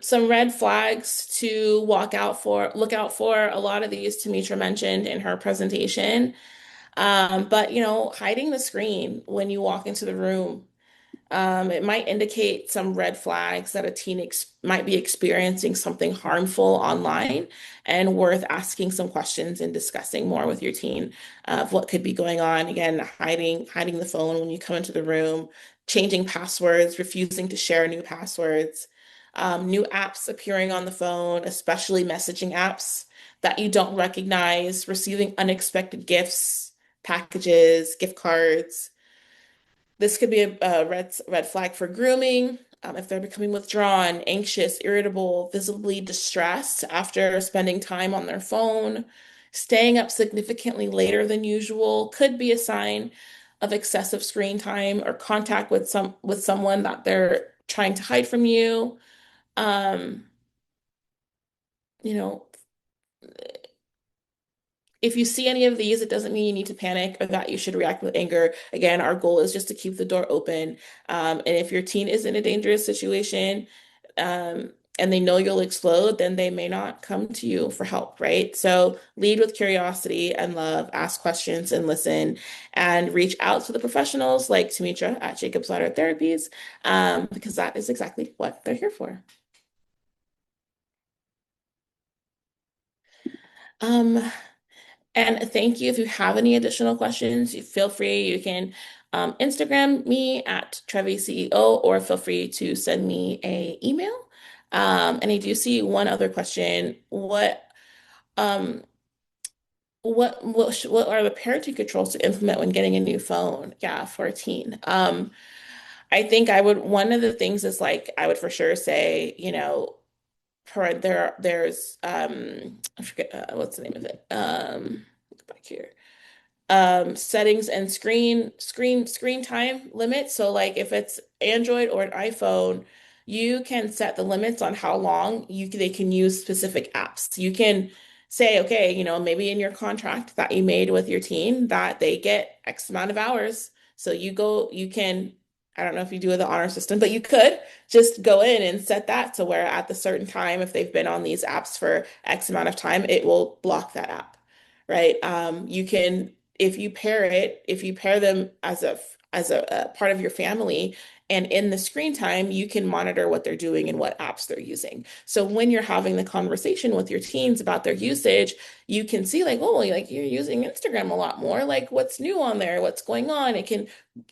Some red flags to look out for. A lot of these Tametra mentioned in her presentation. But hiding the screen when you walk into the room. It might indicate some red flags that a teen ex might be experiencing something harmful online and worth asking some questions and discussing more with your teen of what could be going on. Again, hiding the phone when you come into the room, changing passwords, refusing to share new passwords, new apps appearing on the phone, especially messaging apps that you don't recognize, receiving unexpected gifts, packages, gift cards. This could be a red flag for grooming. If they're becoming withdrawn, anxious, irritable, visibly distressed after spending time on their phone, staying up significantly later than usual could be a sign of excessive screen time or contact with someone that they're trying to hide from you. Um, you know, if you see any of these, it doesn't mean you need to panic or that you should react with anger. Again, our goal is just to keep the door open. And if your teen is in a dangerous situation, and they know you'll explode, then they may not come to you for help, right? So lead with curiosity and love, ask questions and listen, and reach out to the professionals like Tametra at Jacob's Ladder Therapies, because that is exactly what they're here for. Um, And thank you. If you have any additional questions, you feel free. You can Instagram me at Trevi CEO or feel free to send me a email. And I do see one other question. Um what are the parenting controls to implement when getting a new phone? Yeah, for a teen. I think I would one of the things is like I would for sure say, there's I forget what's the name of it. Look back here, settings and screen time limits. So like if it's Android or an iPhone, you can set the limits on how long they can use specific apps. You can say, okay, maybe in your contract that you made with your team that they get X amount of hours. So you can, I don't know if you do the honor system, but you could just go in and set that to where at the certain time, if they've been on these apps for X amount of time, it will block that app, right? You can, if you pair them as a part of your family, and in the screen time, you can monitor what they're doing and what apps they're using. So when you're having the conversation with your teens about their usage, you can see like, oh, like you're using Instagram a lot more. Like what's new on there? What's going on? It can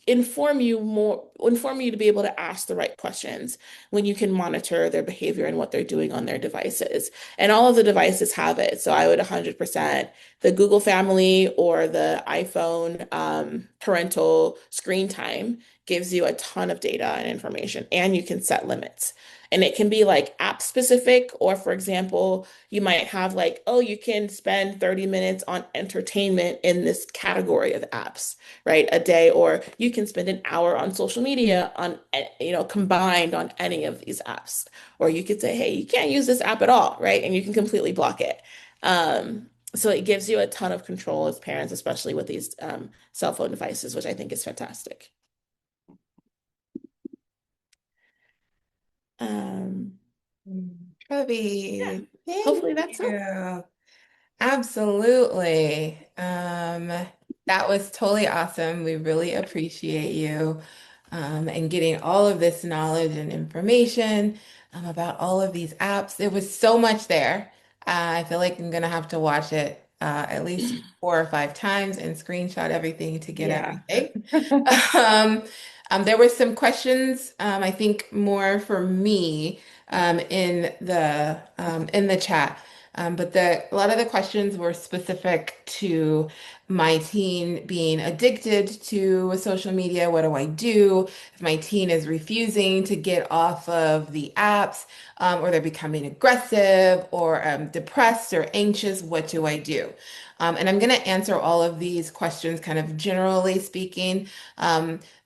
inform you to be able to ask the right questions when you can monitor their behavior and what they're doing on their devices. And all of the devices have it. So I would 100% the Google family or the iPhone parental screen time gives you a ton of data and information, and you can set limits. And it can be like app specific, or for example, you might have like, oh, you can spend 30 minutes on entertainment in this category of apps, right? A day, or you can spend an hour on social media on, combined on any of these apps. Or you could say, hey, you can't use this app at all, right? And you can completely block it. So it gives you a ton of control as parents, especially with these cell phone devices, which I think is fantastic. Um, yeah, Trevi, thank hopefully that's helpful. you. Absolutely. That was totally awesome. We really appreciate you and getting all of this knowledge and information about all of these apps. There was so much there. I feel like I'm gonna have to watch it at least 4 or 5 times and screenshot everything to get Yeah. everything. Um, there were some questions, I think more for me in the chat. But a lot of the questions were specific to my teen being addicted to social media. What do I do if my teen is refusing to get off of the apps, or they're becoming aggressive or depressed or anxious? What do I do? And I'm going to answer all of these questions kind of generally speaking.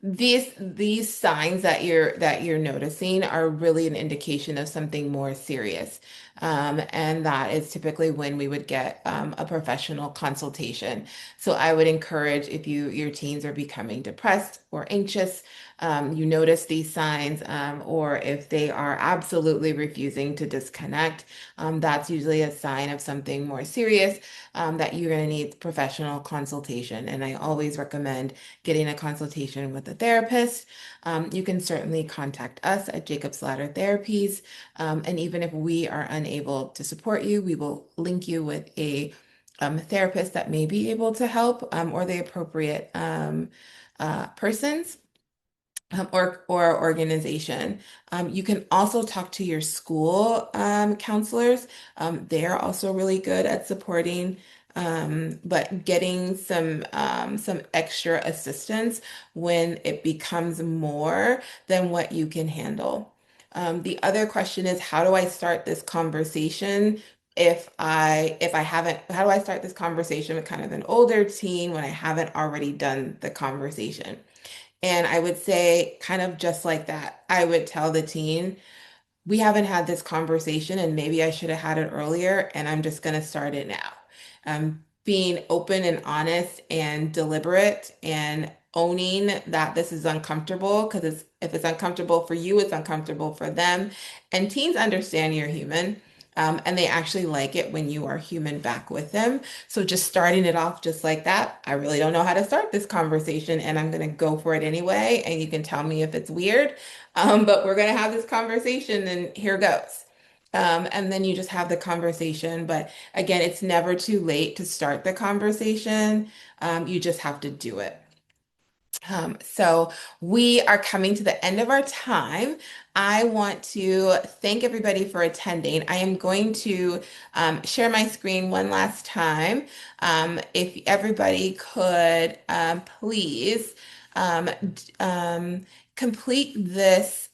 These signs that you're noticing are really an indication of something more serious. And that is typically when we would get a professional consultation. So I would encourage, if your teens are becoming depressed or anxious, you notice these signs, or if they are absolutely refusing to disconnect, that's usually a sign of something more serious, that you're going to need professional consultation. And I always recommend getting a consultation with a therapist. You can certainly contact us at Jacob's Ladder Therapies. And even if we are unable to support you, we will link you with a therapist that may be able to help, or the appropriate persons, or organization. You can also talk to your school counselors. They're also really good at supporting, but getting some extra assistance when it becomes more than what you can handle. The other question is, how do I start this conversation? If I haven't, how do I start this conversation with kind of an older teen when I haven't already done the conversation? And I would say, kind of just like that, I would tell the teen, we haven't had this conversation, and maybe I should have had it earlier, and I'm just going to start it now. being open and honest and deliberate and owning that this is uncomfortable because if it's uncomfortable for you, it's uncomfortable for them. And teens understand you're human. And they actually like it when you are human back with them. So just starting it off just like that, I really don't know how to start this conversation, and I'm going to go for it anyway. And you can tell me if it's weird, but we're going to have this conversation, and here goes. And then you just have the conversation. But again, it's never too late to start the conversation. You just have to do it. So we are coming to the end of our time. I want to thank everybody for attending. I am going to share my screen one last time. If everybody could please complete this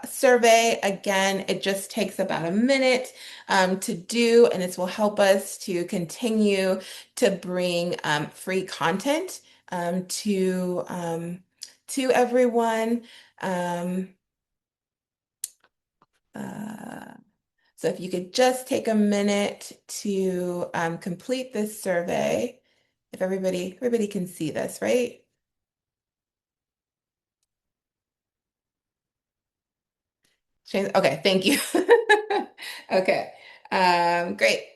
survey. Again, it just takes about a minute to do, and this will help us to continue to bring free content to everyone. Um, uh, so if you could just take a minute to complete this survey, if everybody can see this, right? Okay, thank you. Okay, great.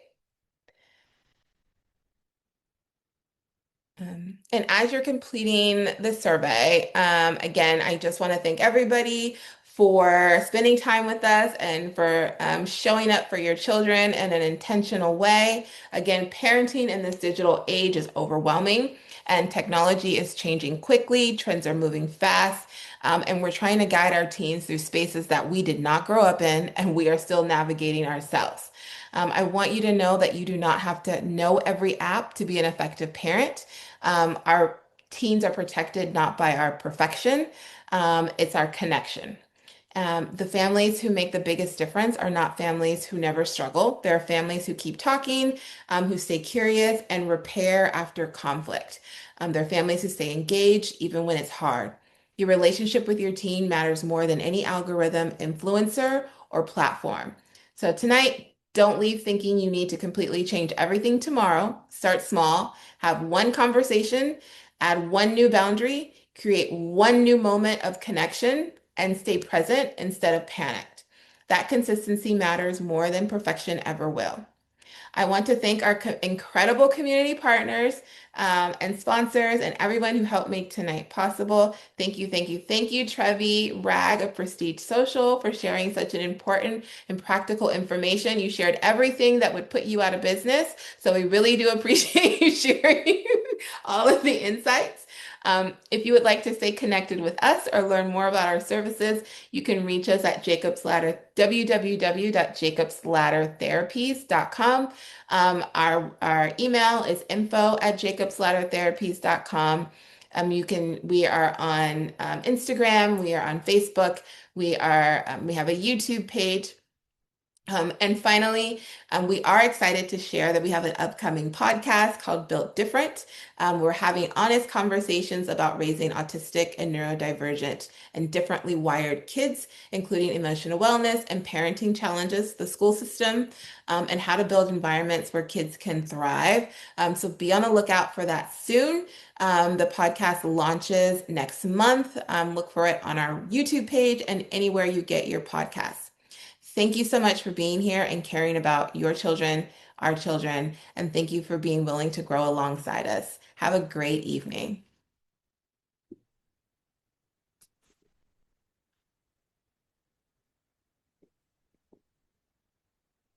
And as you're completing the survey, again, I just want to thank everybody for spending time with us and for showing up for your children in an intentional way. Again, parenting in this digital age is overwhelming, and technology is changing quickly. Trends are moving fast, and we're trying to guide our teens through spaces that we did not grow up in, and we are still navigating ourselves. I want you to know that you do not have to know every app to be an effective parent. Our teens are protected not by our perfection, it's our connection. The families who make the biggest difference are not families who never struggle. They're families who keep talking, who stay curious and repair after conflict. They're families who stay engaged even when it's hard. Your relationship with your teen matters more than any algorithm, influencer, or platform. So tonight, don't leave thinking you need to completely change everything tomorrow. Start small, have one conversation, add one new boundary, create one new moment of connection, and stay present instead of panicked. That consistency matters more than perfection ever will. I want to thank our incredible community partners and sponsors and everyone who helped make tonight possible. Thank you, thank you, thank you, Trevi, Wragg of Prestige Social, for sharing such an important and practical information. You shared everything that would put you out of business. So we really do appreciate you sharing all of the insights. If you would like to stay connected with us or learn more about our services, you can reach us at Jacob's Ladder, www.jacobsladdertherapies.com. Our email is info@jacobsladdertherapies.com. We are on Instagram, we are on Facebook, we have a YouTube page. And finally, we are excited to share that we have an upcoming podcast called Built Different. We're having honest conversations about raising autistic and neurodivergent and differently wired kids, including emotional wellness and parenting challenges, the school system, and how to build environments where kids can thrive. So be on the lookout for that soon. The podcast launches next month. Look for it on our YouTube page and anywhere you get your podcasts. Thank you so much for being here and caring about your children, our children, and thank you for being willing to grow alongside us. Have a great evening.